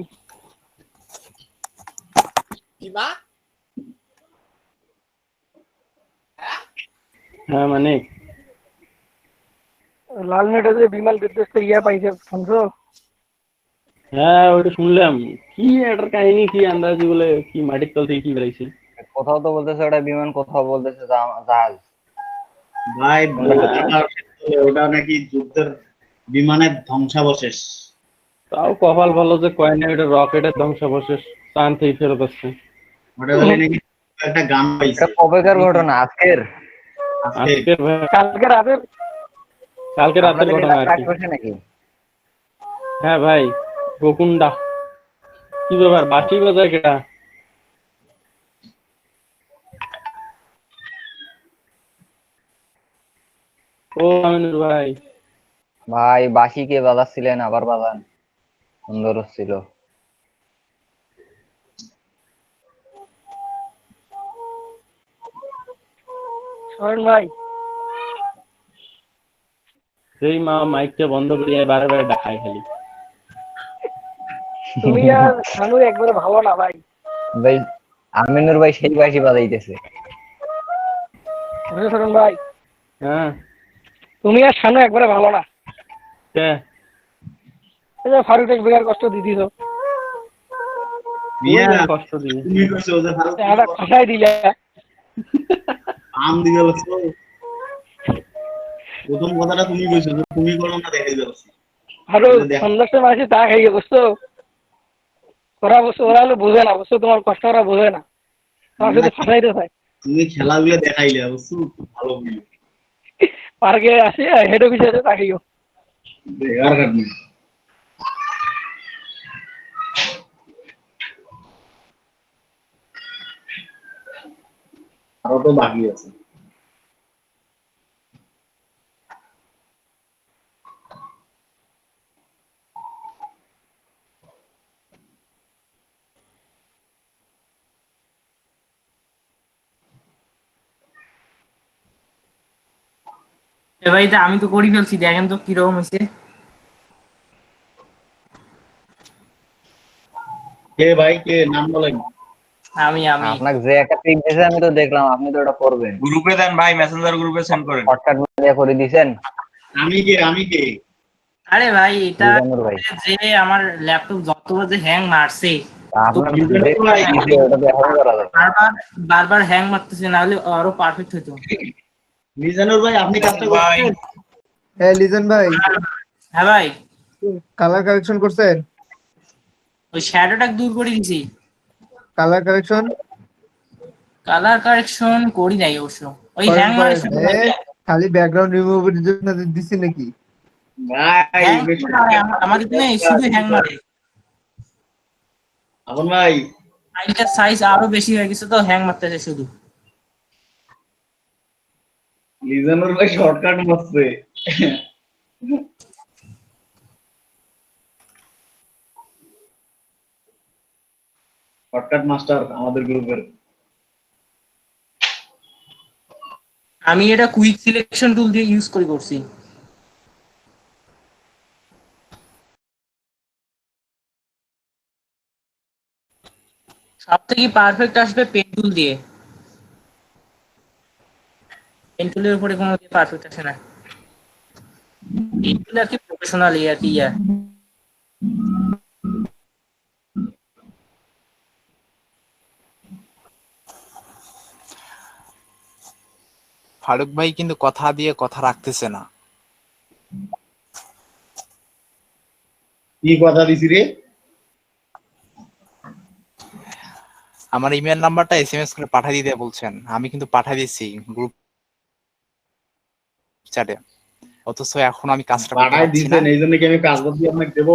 হ্যাঁ মানে লাল নেটে যে বিমল বিধ্বস্ত ইয়া পাইছে শুনছো? হ্যাঁ ওটা শুনলাম। কি এটার কাহিনী, কি আন্দাজি বলে, কি মাটির তল থেকে কি বেরাইছে? কোথাও তো বলতেছে ওটা বিমান, কোথাও বলতেছে জাহাজ। ভাই ওটা নাকি যুদ্ধের বিমানের ধ্বংসাবশেষ। তাও কপাল ভালো যে কয় না ওটা রকেটের ধ্বংসাবশেষ, চাঁদ থেকে ফেরত আসছে। ওটা বলে নাকি একটা গান পাইছে। এটা কবেকার ঘটনা? আজকের? আজকের ভাই, কালকে রাতের রাতের ঘটনা আর কি। নাকি? হ্যাঁ ভাই, গোকুন্ডা। কি ব্যাপার, বাঁশি বাজায় কেটা? ও আমিনুর ভাই, ভাই বাঁশি কে বাজাচ্ছিলেন? আবার বাজান, সুন্দর হচ্ছিল। শরণ ভাই, সেই মা মাইকটা বন্ধ করিয়া বারে বারে ডাকায় খালি। তুমি আর শানু একবারে ভালো না ভাই। ভাই আমিনুর ভাই সেই বাঁশি বাজাইতেছে। শরণ ভাই, হ্যাঁ তুমি আর শানু একবারে ভালো না। কে? এই যে ফারুক এক বেকার কষ্ট দিদিছো, কষ্ট দিয়ে তুমি কইছো যে ভালো একটা খসাই দিলে। আম দিবে বলছো। প্রথম কথাটা তুমি কইছো, তুমি করো না দেখাই যাচ্ছে। আরো সন্ধ্যার মাসে চা খাইয়ে বসছো, ওরা হলো বোঝে না, বুঝছো? তোমার কষ্ট ওরা বোঝে না, তোমার শুধু ফাঁসাইতে চায়। তুমি খেলাগুলো দেখাইলে বুঝছো, ভালো হইলো। পার্কে আসে হেড অফিসে আছে চা খাইও। বেকার কাটনি। আরো তো বাকি আছে। এ ভাই, তা আমি তো করি ফেলছি, দেখেন তো কিরকম হয়েছে। কে ভাই, কে নাম বলেন? আমি আপনাকে যে একটা পিক দিয়েছে আমি তো দেখলাম, আপনি তো ওটা করবেন। গ্রুপে দেন ভাই, মেসেঞ্জার গ্রুপে সেন্ড করেন। শর্টকাট দিয়ে করে দিয়েছেন। আমি কে? আরে ভাই, এটা লিজানুর ভাই, যে আমার ল্যাপটপ যতবার যে হ্যাং মারছে, তো আপনার লিজেন্ড যে ভাই, দিয়েছে ওটা দিয়ে এখনই করা যাবে। বারবার বারবার হ্যাং মারতেছে, না হলে আরো পারফেক্ট হতো। লিজেন্ডর ভাই, আপনি কাজটা ভাই করছেন? হ্যাঁ লিজন ভাই, হ্যাঁ ভাই, কালার কারেকশন করছেন? ওই শ্যাডোটা দূর করে দিছি। কালার কারেকশন কালার কারেকশন করি নাই অবশ্য, ওই করেন হ্যাং মারে করেন। শুধু। খালি ব্যাকগ্রাউন্ড রিমুভের জন্য দিছি নাকি? ভাই হ্যাং বেশ আমাদের জন্য শুধু হ্যাং মারে। এখন ভাই, ফাইলটার সাইজ আরো বেশি হয়ে গেছে, তো হ্যাং মারতেছে শুধু। লিজেন্ডর ভাই শর্টকাট মারছে। শর্টকাট মাস্টার আমাদের গ্রুপের। আমি এটা কুইক সিলেকশন টুল দিয়ে ইউজ করছি। সব থেকে পারফেক্ট আসবে পেন টুল দিয়ে। পেন টুলের উপরে কোনো পারফেক্ট আসে না। পেন টুল আর কি প্রফেশনাল আর কি ফারুক ভাই কিন্তু কথা দিয়ে কথা রাখতেছে না। কি কথা দিছি রে? আমার ইমেল নাম্বারটা এসএমএস করে পাঠিয়ে দিতে বলছেন, আমি কিন্তু পাঠিয়ে দিয়েছি গ্রুপ চ্যাটে, অথচ এখন আমি কাজটা করতে পাঠায় পারছি না। দিছেন, এই জন্য কি আমি কাজ বাদ দিয়ে আপনাকে দেবো?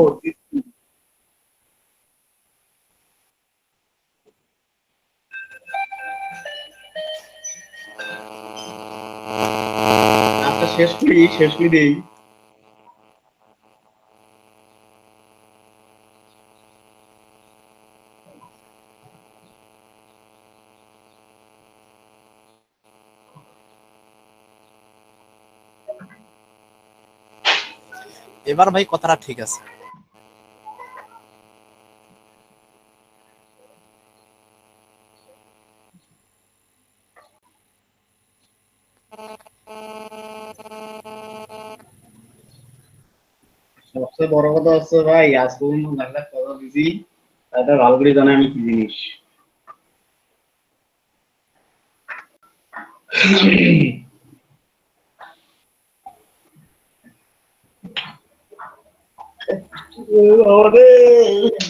কাজটা শেষ করি দেই। এবার ভাই কথাটা ঠিক আছে। সবচেয়ে বড় কথা হচ্ছে ভাই, আজ পর্যন্ত লাখ লাখ কথা দিছি, তাদের ভালো করে জানে আমি কি জিনিস। আমাদের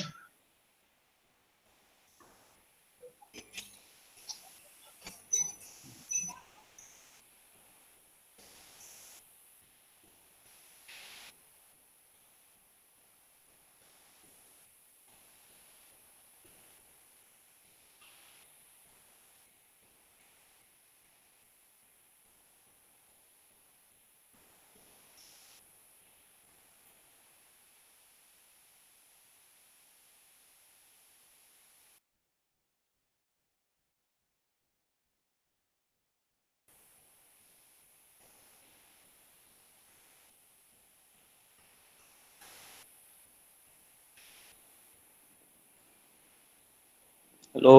হ্যালো,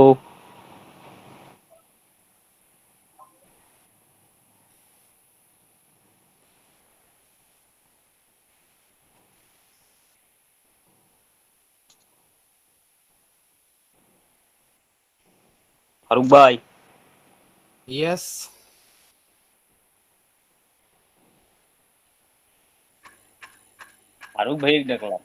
ফারুক ভাই। ইয়েস। ফারুক ভাই দেখলাম।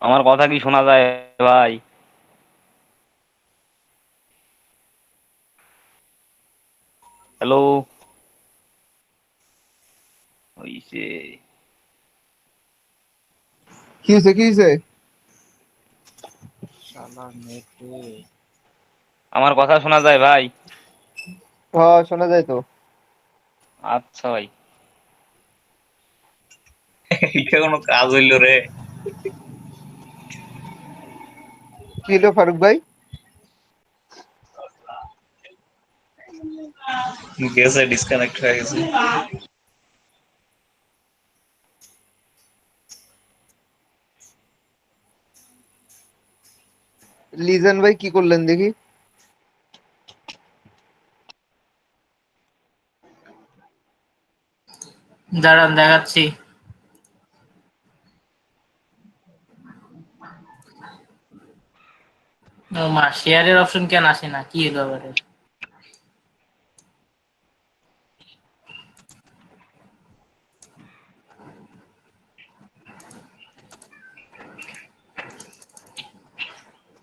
আমার কথা কি শোনা যায় ভাই? হ্যালো, হইছে। কি হয়েছে কি হয়েছে? শালা নেট রে। আমার কথা শোনা যায় ভাই? হ্যাঁ শোনা যায় তো। আচ্ছা ভাই। এটা কোনো কাজ হইলো রে? কি হলো ফারুক ভাই? গেছে, ডিসকানেক্ট হয়ে গেছে। লিজন ভাই কি করলেন দেখি? দাঁড়ান দেখাচ্ছি। ও মা, শেয়ারের অপশন কেন আসে না? কি হলো আবার?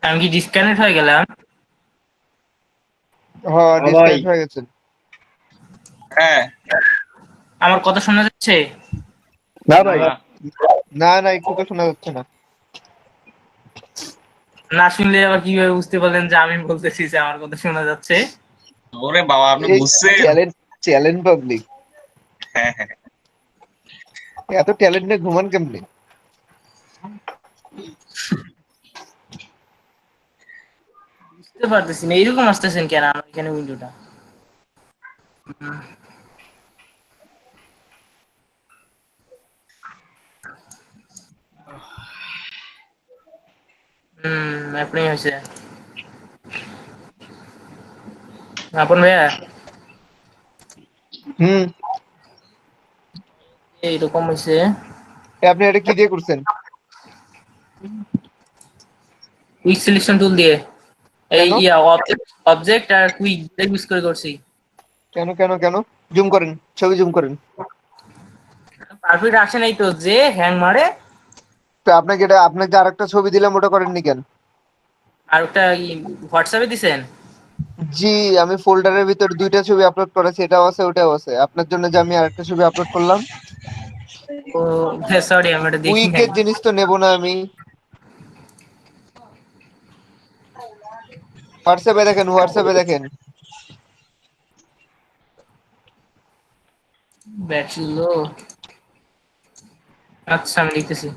আমি কি ডিসকানেক্ট হয়ে গেলাম? হ্যাঁ ভাই ডিসকানেক্ট হয়ে গেছে। হ্যাঁ, আমার কথা শোনা যাচ্ছে? না ভাই, না, না না একটু তো শোনা যাচ্ছে না। না শুনলে আবার কিভাবে বুঝতে পারলেন যে আমি বলতেছি যে আমার কথা শোনা যাচ্ছে? ওরে বাবা, আপনি এই বুঝছেন? Talent, talent public. হ্যাঁ হ্যাঁ। এত ট্যালেন্ট নিয়ে ঘুমান কেমনে? বুঝতে পারতেছি না, এইরকম আসতেছেন কেন আমার এখানে উইন্ডোটা? আপনি হয়েছে আপন ভাইয়া হুম, এইরকম হয়েছে। আপনি এটা কি দিয়ে করছেন? কুইক সিলেকশন টুল দিয়ে, এই কেন ইয়া অবজেক্ট আর কুইক ইউজ করে করছি। কেন কেন কেন? জুম করেন, ছবি জুম করেন। পারফেক্ট আসে নাই তো, যে হ্যাং মারে। তো আপনাকে এটা, আপনাকে আরেকটা ছবি দিলাম ওটা করেননি কেন? আর ওটা হোয়াটসঅ্যাপে দিছেন? জি, আমি ফোল্ডারের ভিতর দুইটা ছবি আপলোড করেছি, এটাও আছে ওটাও আছে। আপনার জন্য যে আমি আরেকটা ছবি আপলোড করলাম। ও সরি, আমি ওটা দেখি নাই। উইকের জিনিস তো নেব না আমি। হোয়াটসঅ্যাপে দেখেন, হোয়াটসঅ্যাপে দেখেন। ব্যাটারি লো। আচ্ছা আমি লিখতেছি।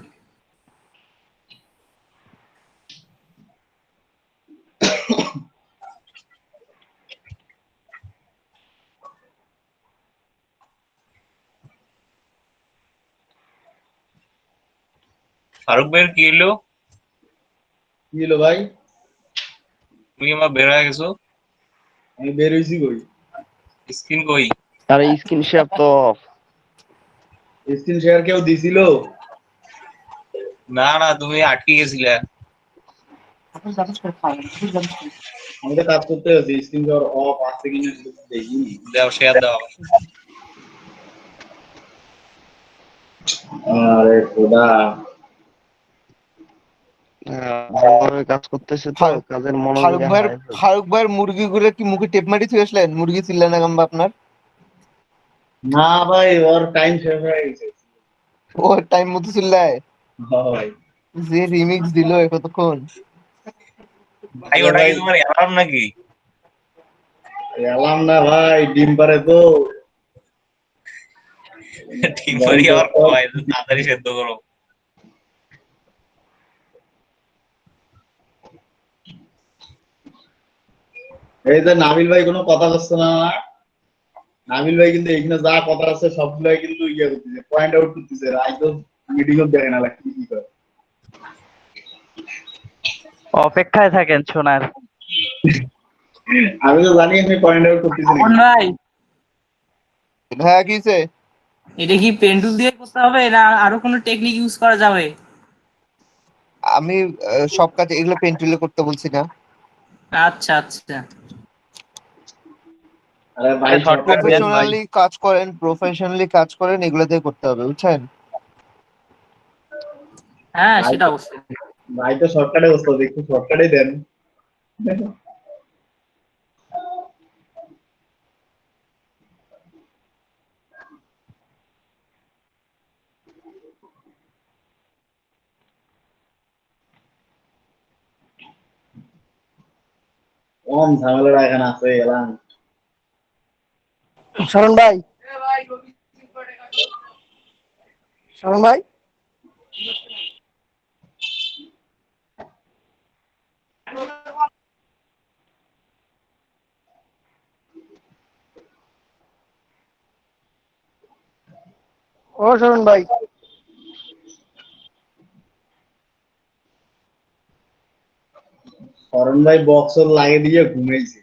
ফারুক ভাইয়ের কি হলো? কি হলো ভাই? তুমি আমার বের হয়ে গেছো। আমি বের হইছি কই? স্ক্রিন কই? আরে স্ক্রিন শেয়ার তো off। স্ক্রিন শেয়ার কেউ দিছিল? না না, তুমি আটকে গেছিলে। আমি তো কাজ করতে আছি, স্ক্রিন শেয়ার অফ আছে কিনা সেটা তো দেখিনি। দাও, শেয়ার দাও। আরে খোদা। ভালোভাবে কাজ করতেছে তো, ফারুক, কাজের ফারুক মনোযোগে ভাইয়ের, হারাই ফেলছে। ফারুক ভাইয়ের মুরগিগুলো কি মুখে টেপ মারি থুয়ে আসলেন? মুরগি ছিলেন না গাম্বা আপনার? না ভাই, ওর টাইম শেষ হয়ে গেছে। ও টাইম মতো চিল্লায়। হয়। যে রিমিক্স দিল কতক্ষণ। ভাই, আরে ওটা ভাই, কি তোমার অ্যালার্ম নাকি? এলাম না ভাই, ডিম পারে তো। ঠিক বল করি তো। আবার খাওয়াই, তাড়াতাড়ি সেদ্ধ করো। এই যে নাবিল ভাই কোনো কথা বলছে না। নাবিল ভাই কিন্তু এখানে যা কথা আছে সবগুলাই কিন্তু ইয়ে করতেছে, পয়েন্ট আউট করতেছে। রাই তো মিটিং দেখে না লাগছে কি করে। অপেক্ষায় থাকেন শোনার। আমি তো জানি আমি পয়েন্ট আউট করতেছি আপন নাকি। ভাই, হ্যাঁ কিছে? এটা কি পেন টুল দিয়ে করতে হবে না আরো কোনো টেকনিক ইউজ করা যাবে? আমি সব কাজ এগুলো পেন্টুলে করতে বলছি না। আচ্ছা আচ্ছা। আরে ভাই শর্টকাট দেন ভাই। প্রফেশনালি কাজ করেন, প্রফেশনালি কাজ করেন, এগুলো দিয়ে করতে হবে বুঝছেন? হ্যাঁ ভাই সেটা তো, অবশ্যই। ভাই তো শর্টকাটে বসতো, একটু শর্টকাটে দেন। কম ঝামেলা এখানে আছে এলাম। শরণ ভাই, শরণ ভাই, ও শরণ ভাই, শরণ ভাই বক্সর লাগিয়ে দিয়ে ঘুমাইছে।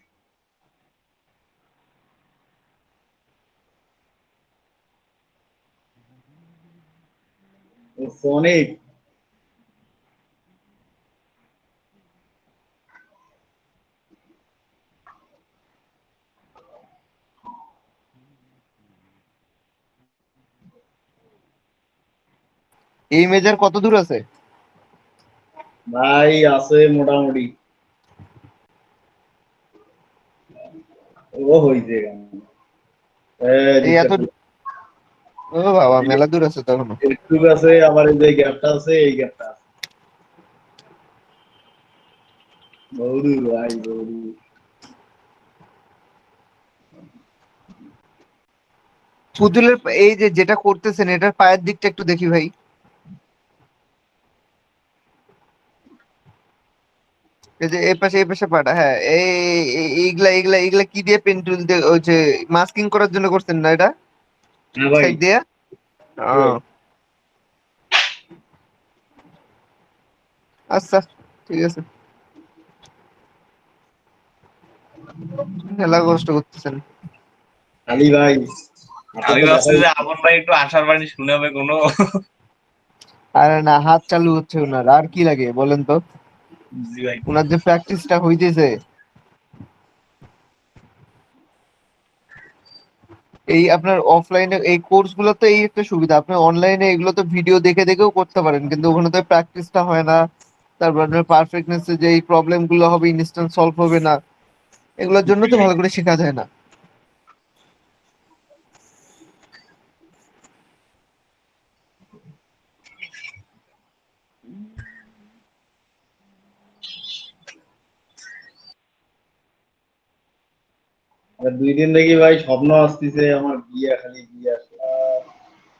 অনেক এই মেজার কত দূর আছে? ভাই আছে মোটামুটি। ও হইছে এই এত, ও বাবা মেলা দূর আছে তখনও। একটু আছে, আবার এই যে গ্যাপটা আছে, এই গ্যাপটা আছে, বহুদূর ভাই বহুদূর। পুতুলের এই যে যেটা করতেছেন এটার পায়ের দিকটা একটু দেখি ভাই। এই যে এই পাশে পাটা, হ্যাঁ এইগুলা এইগুলা এইগুলা কি দিয়ে পেন্টুল দিয়ে ওই যে মাস্কিং করার জন্য করছেন না এটা হ্যাঁ ভাই। সাইড দিয়ে? ও আচ্ছা, ঠিক আছে। মেলা কষ্ট করতেছেন। আলী ভাই, আমি আপনার তো ভাবছি দেখাই। যে আপন ভাই একটু আশার বাণী শুনাবে কোনো। আরে না, হাত চালু হচ্ছে ওনার, আর কি লাগে বলেন তো? জি ভাই। ওনার যে প্র্যাকটিসটা হইতেছে, এই আপনার অফলাইনে এই কোর্স গুলো তো এই একটা সুবিধা, আপনি অনলাইনে এগুলো তো ভিডিও দেখে দেখেও করতে পারেন, কিন্তু ওখানে তো প্র্যাকটিসটা হয় না। তারপর আপনার পারফেক্টনেস যে এই প্রবলেম গুলো হবে ইনস্ট্যান্ট সলভ হবে না, এগুলোর জন্য জি তো ভাই। ভালো করে শেখা যায় না। আর 2 দিন দেখি ভাই স্বপ্ন আসতেছে আমার বিয়ে, খালি বিয়ে আসে।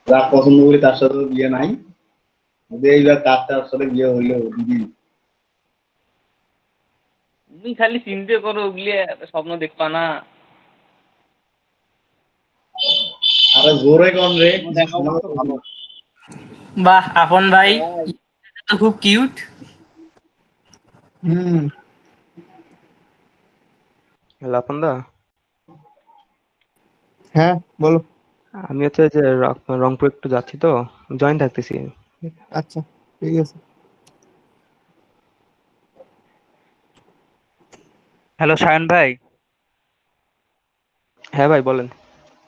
যা পছন্দ করি তার সাথে তো বিয়ে নাই, যদি এইবার তার সাথে বিয়ে হইলো দিদি। তুমি খালি চিন্তা করো ওগুলি, স্বপ্ন দেখবা না। আরে জোরে কন রে, দেখাও তো ভালো। বাহ আপন ভাই, তো খুব কিউট। হুম। লাফান্দা, হ্যাঁ বলো। আমি হচ্ছে যে রংপুর একটু যাচ্ছি তো, জয়েন থাকতেছি। আচ্ছা, ঠিক আছে। হ্যালো সায়ন ভাই, হ্যাঁ ভাই বলেন।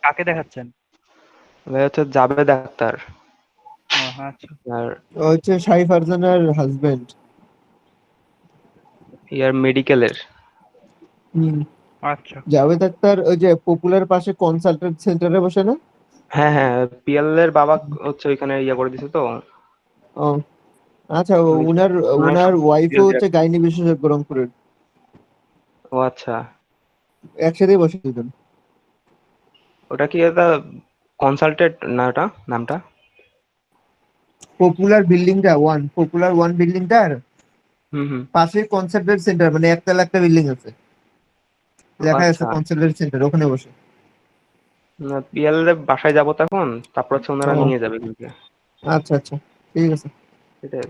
কাকে দেখাচ্ছেন? ভাই হচ্ছে জাবেদ আক্তার, ও আচ্ছা। আর ও হচ্ছে শাহি ফারজানার হাজবেন্ড। ইয়ার মেডিকেলের। হুম। আচ্ছা। জাভেদ আক্তার ওই যে পপুলার পাশে কনসালটেন্ট সেন্টারে বসে না? হ্যাঁ হ্যাঁ, পিএল এর বাবা হচ্ছে ওইখানে ইয়ে করে দিছে তো। ও আচ্ছা, ওই- উনার ওনার উনার সব ওয়াইফও details হচ্ছে দেয়া- গাইনি বিশেষজ্ঞ রংপুরের। ও আচ্ছা, একসাথেই বসে দুজন। ওটা কি একটা কনসালটেন্ট না ওটা নামটা? পপুলার ওয়ান বিল্ডিংটার হুম হুম। পাশে কনসালটেন্ট সেন্টার, মানে একতলা একটা বিল্ডিং আছে, লেখা আছে আচ্ছা, কনসালটেন্ট সেন্টার, ওখানে বসে। পিএল এর বাসায় যাবো তখন, তারপর হচ্ছে ওনারা ও নিয়ে যাবে কিন্তু। আচ্ছা আচ্ছা, ঠিক আছে। সেটাই।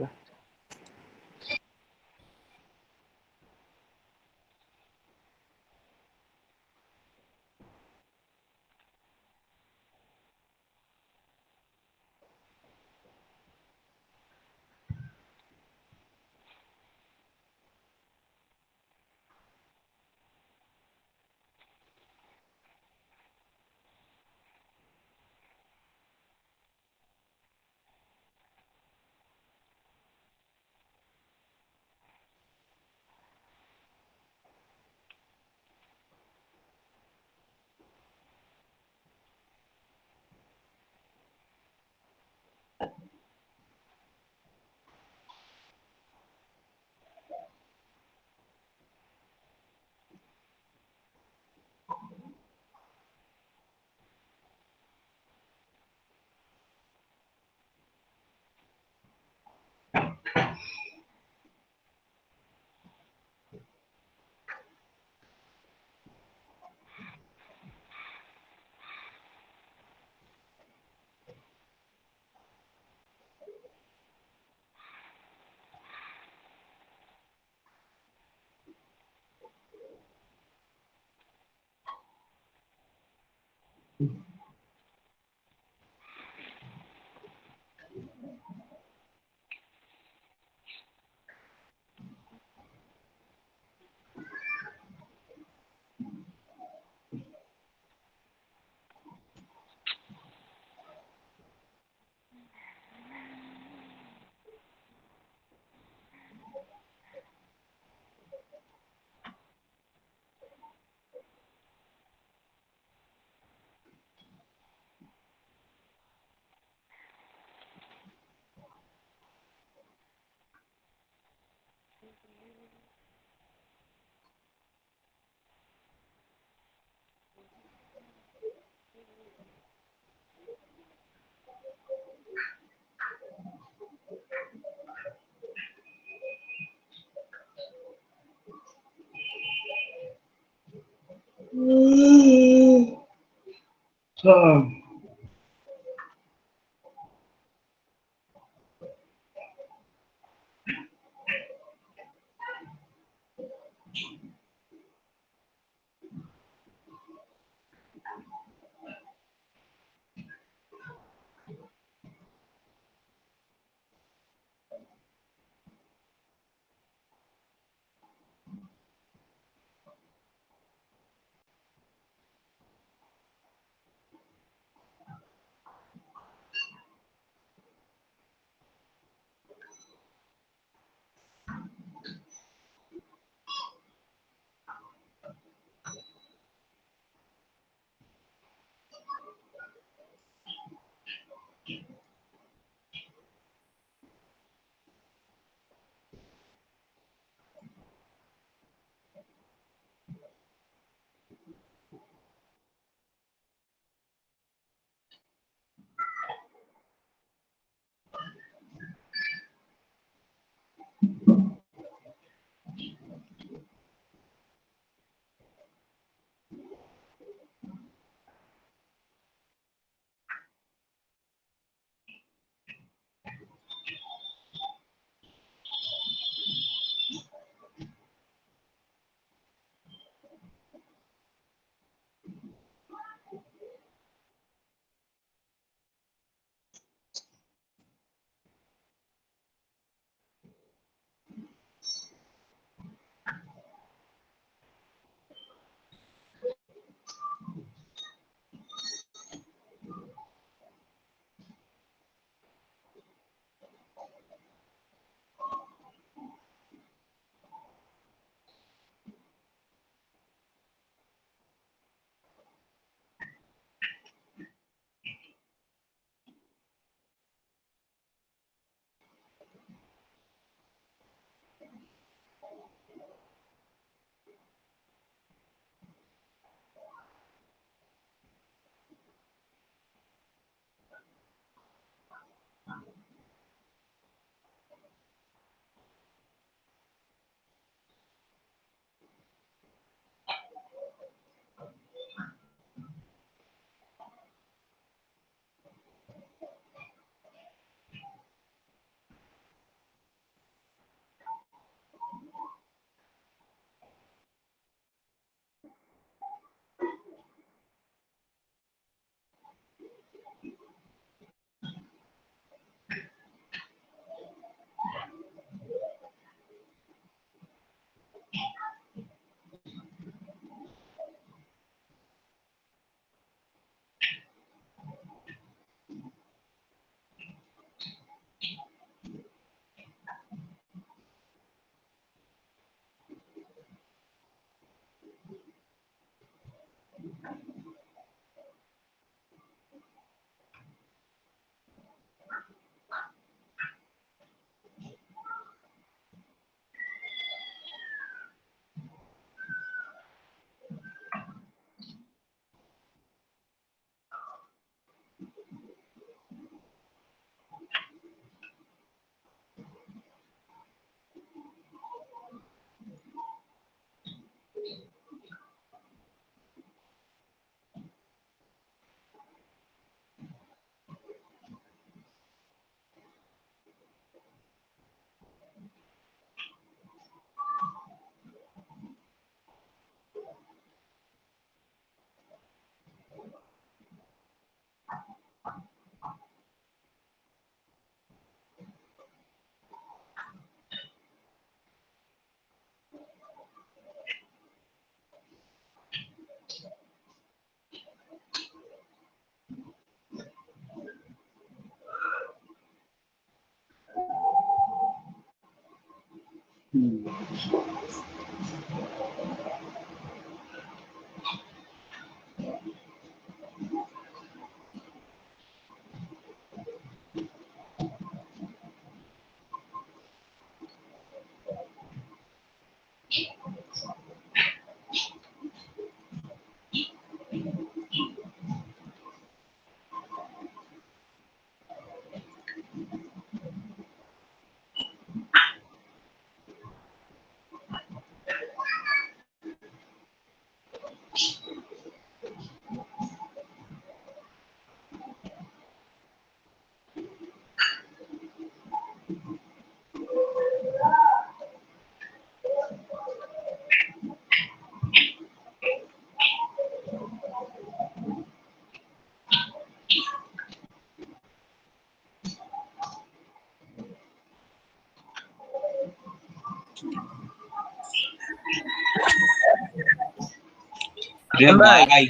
রে ভাই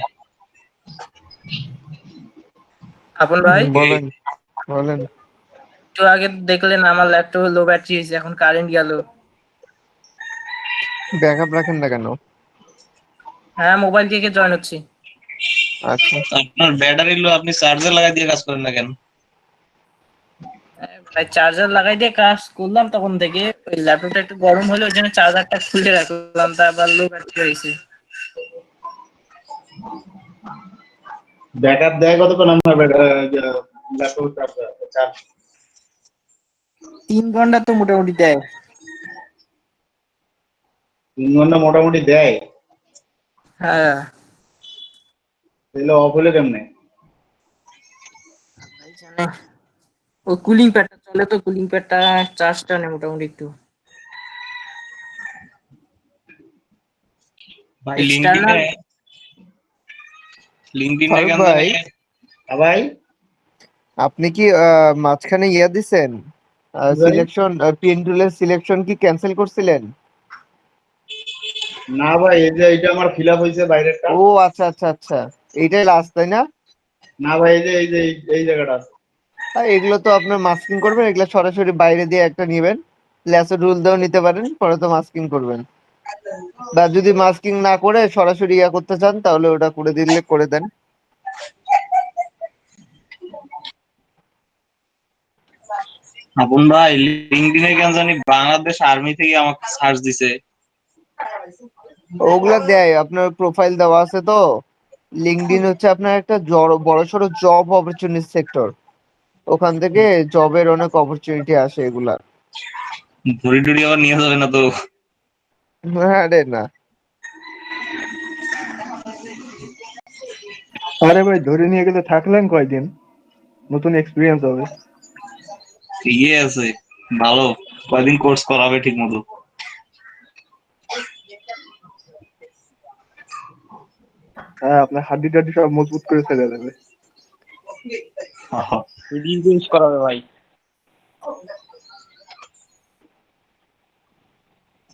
আপন ভাই বলেন বলেন। একটু আগে দেখলেন আমার ল্যাপটপ লো ব্যাটারি হয়েছে, এখন কারেন্ট গেল। ব্যাকআপ রাখেন না কেন? হ্যাঁ, মোবাইল থেকে জয়েন হচ্ছি। আচ্ছা আপনার ব্যাটারি লো, আপনি চার্জার লাগাই দিয়ে কাজ করেন না কেন? ভাই চার্জার লাগাই দিয়ে কাজ করলাম, তখন থেকে ওই ল্যাপটপটা একটু গরম হলে ওই জন্য চার্জারটা খুলে রাখলাম, তারপর লো ব্যাটারি হয়েছে। ব্যাকআপ দেয় কতক্ষণ আপনার ল্যাপটপ চার্জ? 3 ঘন্টা তো মোটামুটি দেয়। 3 ঘন্টা মোটামুটি দেয়? হ্যাঁ। তাহলে অফ হলে কেমনে? ও কুলিং প্যাডটা চলে, তো কুলিং প্যাডটা চার্জটা নেয় মোটামুটি একটু। ভাই এক্সটার্নাল লিঙ্কডইনে ফারুক কেন ভাই, জানি ভাই আপনি কি মাঝখানে ইয়া দিছেন সিলেকশন, পেন টুলের সিলেকশন কি ক্যান্সেল করছিলেন? না ভাই, এই যে এটা আমার ফিল আপ হয়েছে বাইরেরটা। ও আচ্ছা আচ্ছা আচ্ছা, এইটাই লাস্ট তাই না? না ভাই, এই যে এই জায়গাটা আছে। এগুলো তো আপনার মাস্কিং করবেন, এগুলো সরাসরি বাইরে দিয়ে একটা নেবেন, ল্যাসো রুল দিয়েও নিতে পারেন, পরে তো মাস্কিং করবেন। বা যদি মাস্কিং না করে সরাসরি ইয়া করতে চান তাহলে ওটা করে দিলে করে দেন। আপন ভাই লিঙ্কডইনে কেন জানি বাংলাদেশ আর্মি থেকে আমাকে সার্চ দিছে। ওগুলা দেয়, আপনার প্রোফাইল দেওয়া আছে তো। লিঙ্কডইন হচ্ছে আপনার একটা বড়সড় জব অপরচুনিটি সেক্টর, ওখান থেকে জবের অনেক অপরচুনিটি আসে এগুলা। ধরি টরি আবার নিয়ে যাবে না তো? আরে না। আরে ভাই, ধরে নিয়ে গেলে থাকলেন কয়দিন, নতুন এক্সপিরিয়েন্স হবে। ঠিকই আছে, ভালো, কয়দিন কোর্স করাবে ঠিক মতো। হ্যাঁ, আপনার হাড্ডি টাড্ডি সব মজবুত করে ফেলে দেবে। রিলিজ করাবে ভাই।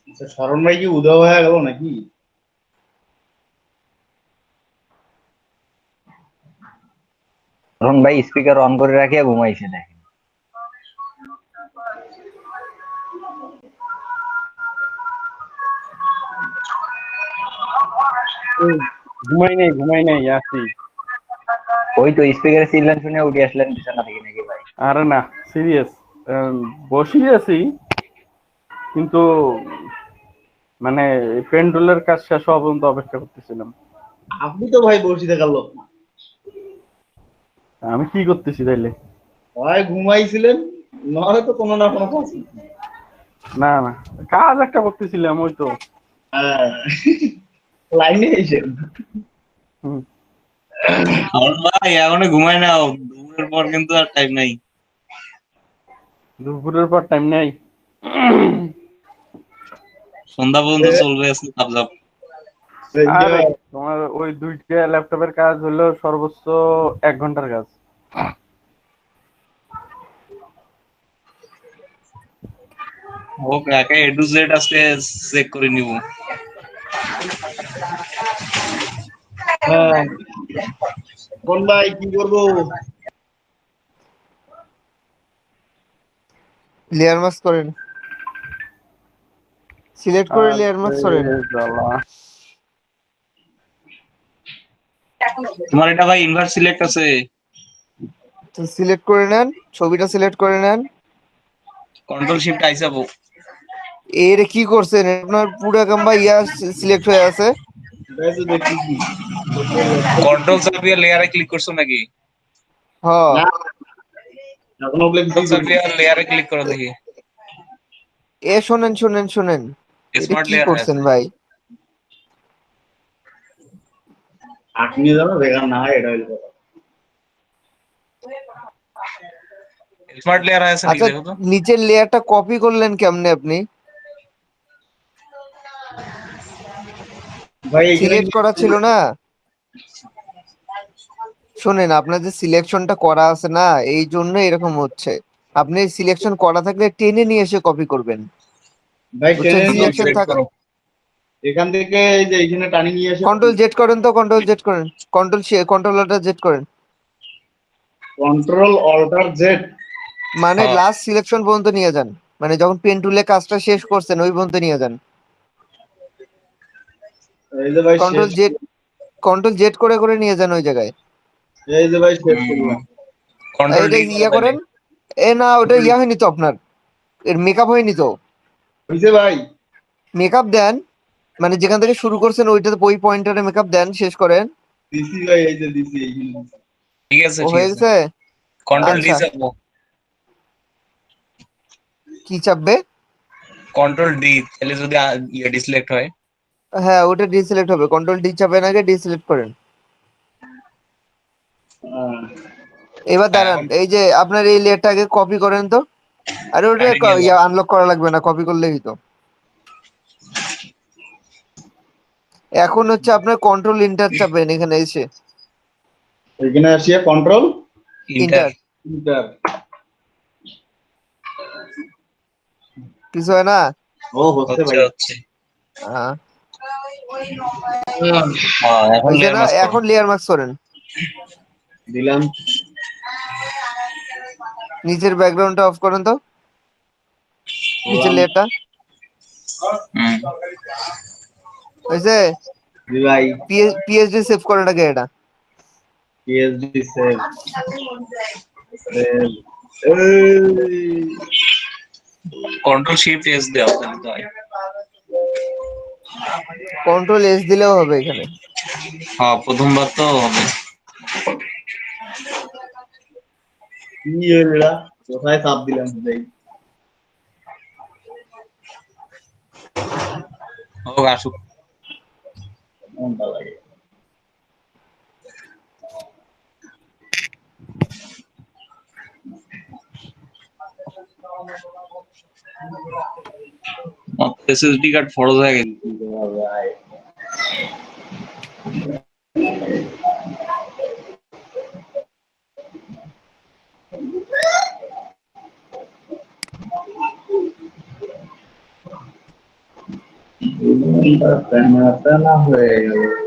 আচ্ছা, শরণ ভাই কি উদয় হয়ে গেল নাকি? তখন ভাই স্পিকার অন করে রাখিয়া ঘুমাইছে দেখেন। ঘুমাই নাই আছি। ওই তো স্পিকারে চিল্লান শুনে উঠে আসলেন বিছানা থেকে নাকি ভাই? আরে না, সিরিয়াস বসে আছি, কিন্তু মানে পেন্ডুলের কাজ শেষ হওয়া পর্যন্ত অপেক্ষা করতেছিলাম। আপনি তো ভাই বসিতে গেল না। আমি কি করতেছি তাইলে? ভাই ঘুমাইছিলেন, নয় তো কোনো না কোনো কাজ। না না, কাজ একটা করতেছিলাম, ওই তো লাইনে এসেন। ভাই এখনো ঘুমাই না, দুপুরের পর কিন্তু আর টাইম নাই। দুপুরের পর টাইম নাই, সন্ধ্যা পর্যন্ত চলবে আজকে সাবজাব। আরে তোমার ওই 2টা ল্যাপটপের কাজ হলো সর্বোচ্চ 1 ঘন্টার কাজ। ওকে, একে এ টু জেড আজকে চেক করে নিব। হ্যাঁ, কোন ভাই কি করবো? লেয়ার মাস্ক করেন। সিলেক্ট করে লেয়ার মাস্ক করেন। তোমার এটা ভাই ইনভার্স সিলেক্ট আছে। তো সিলেক্ট করে নেন, ছবিটা সিলেক্ট করে নেন। কন্ট্রোল শিফট আইসাবো। এর কি করছেন, আপনার পুরো গাম্বা ইয়া সিলেক্ট হয়ে আছে। কন্ট্রোল চাপিয়ে লেয়ারে ক্লিক করছো নাকি? হ্যাঁ এখনো কন্ট্রোল চাপিয়ে লেয়ারে ক্লিক করো দেখি। এ শোনেন শোনেন শোনেন, এটা স্মার্ট কি লেয়ার করছেন ভাই? আপনি জানো বেকার না হয় এটা হইলো কথা। স্মার্ট লেয়ার আছে নাকি আচ্ছা দেখো তো। নিচের লেয়ারটা কপি করলেন কেমনে আপনি? ভাই এখানে সিলেক্ট করা ছিল না। শোনেন, আপনার যে সিলেকশনটা করা আছে না, এই জন্য এরকম হচ্ছে। আপনি সিলেকশন করা থাকলে টেনে নিয়ে এসে কপি করবেন। ভাই বুঝছেন? টেনে নিয়ে সিলেকশন থাকা, এখান থেকে এই যে এখানে টানি নিয়ে এসে কন্ট্রোল জেড করেন তো, কন্ট্রোল জেড করেন, কন্ট্রোল অল্টার জেড করেন। কন্ট্রোল অল্টার জেড মানে লাস্ট সিলেকশন পর্যন্ত নিয়ে যান, মানে যখন পেন টুলে কাজটা শেষ করছেন ওই পর্যন্ত নিয়ে যান। এই যে ভাই কন্ট্রোল জেড করে করে নিয়ে যান ওই জায়গায়। এই যে ভাই শেষ করলাম। কন্ট্রোল এটা ডি ইয়া করেন। এ না, ওটা ইয়া হয়নি তো আপনার, এর মেকআপ হয়নি তো। হইছে ভাই, মেকআপ দেন, মানে যেখান থেকে শুরু করছেন ওইটাতে ওই পয়েন্টারে মেকআপ দেন, শেষ করেন। দিছি ভাই, এই যে দিছি এইখানে। ঠিক আছে ও ঠিক হয়ে আছে। গেছে। কন্ট্রোল ডি আচ্ছা, চাপবো। কি চাপবে? কন্ট্রোল ডি, তাহলে যদি ইয়ে ডিসিলেক্ট হয়। হ্যাঁ ওটা ডিসিলেক্ট হবে, কন্ট্রোল ডি চাপেন, আগে ডিসিলেক্ট করেন। এবার দাঁড়ান, এই যে আপনার এই লেয়ারটা আগে কপি করেন তো। আরে ওটা টানি নিয়ে যাও। আনলক করা লাগবে না, কপি করলেই তো। এখন হচ্ছে আপনার কন্ট্রোল ইন্টার চাপেন এখানে এসে। এখানে আসিয়া কন্ট্রোল ইন্টার ইন্টার। কিছু হয় না? ও হচ্ছে ভাই, হচ্ছে। হ্যাঁ এখন হয়েছে লেয়ার না? মাস্ক এখন লেয়ার মাস্ক করেন। দিলাম। নিচের ব্যাকগ্রাউন্ডটা অফ করেন তো, নিচের লেয়ারটা। হয়েছে? জি ভাই, পিএইচডি সেভ করেন আগে এটা। PSD save. Control shift S দাও তাহলে তো হয়। কন্ট্রোল এস দিলেও হবে এখানে। হ্যাঁ প্রথমবার তো হবে। কি এরা কোথায় চাপ দিলাম ভাই? হোক আসুক। মনটা লাগে। এসএসডি কার্ড ফরজ হয়ে গেছে। টানা টানা হয়ে গেল।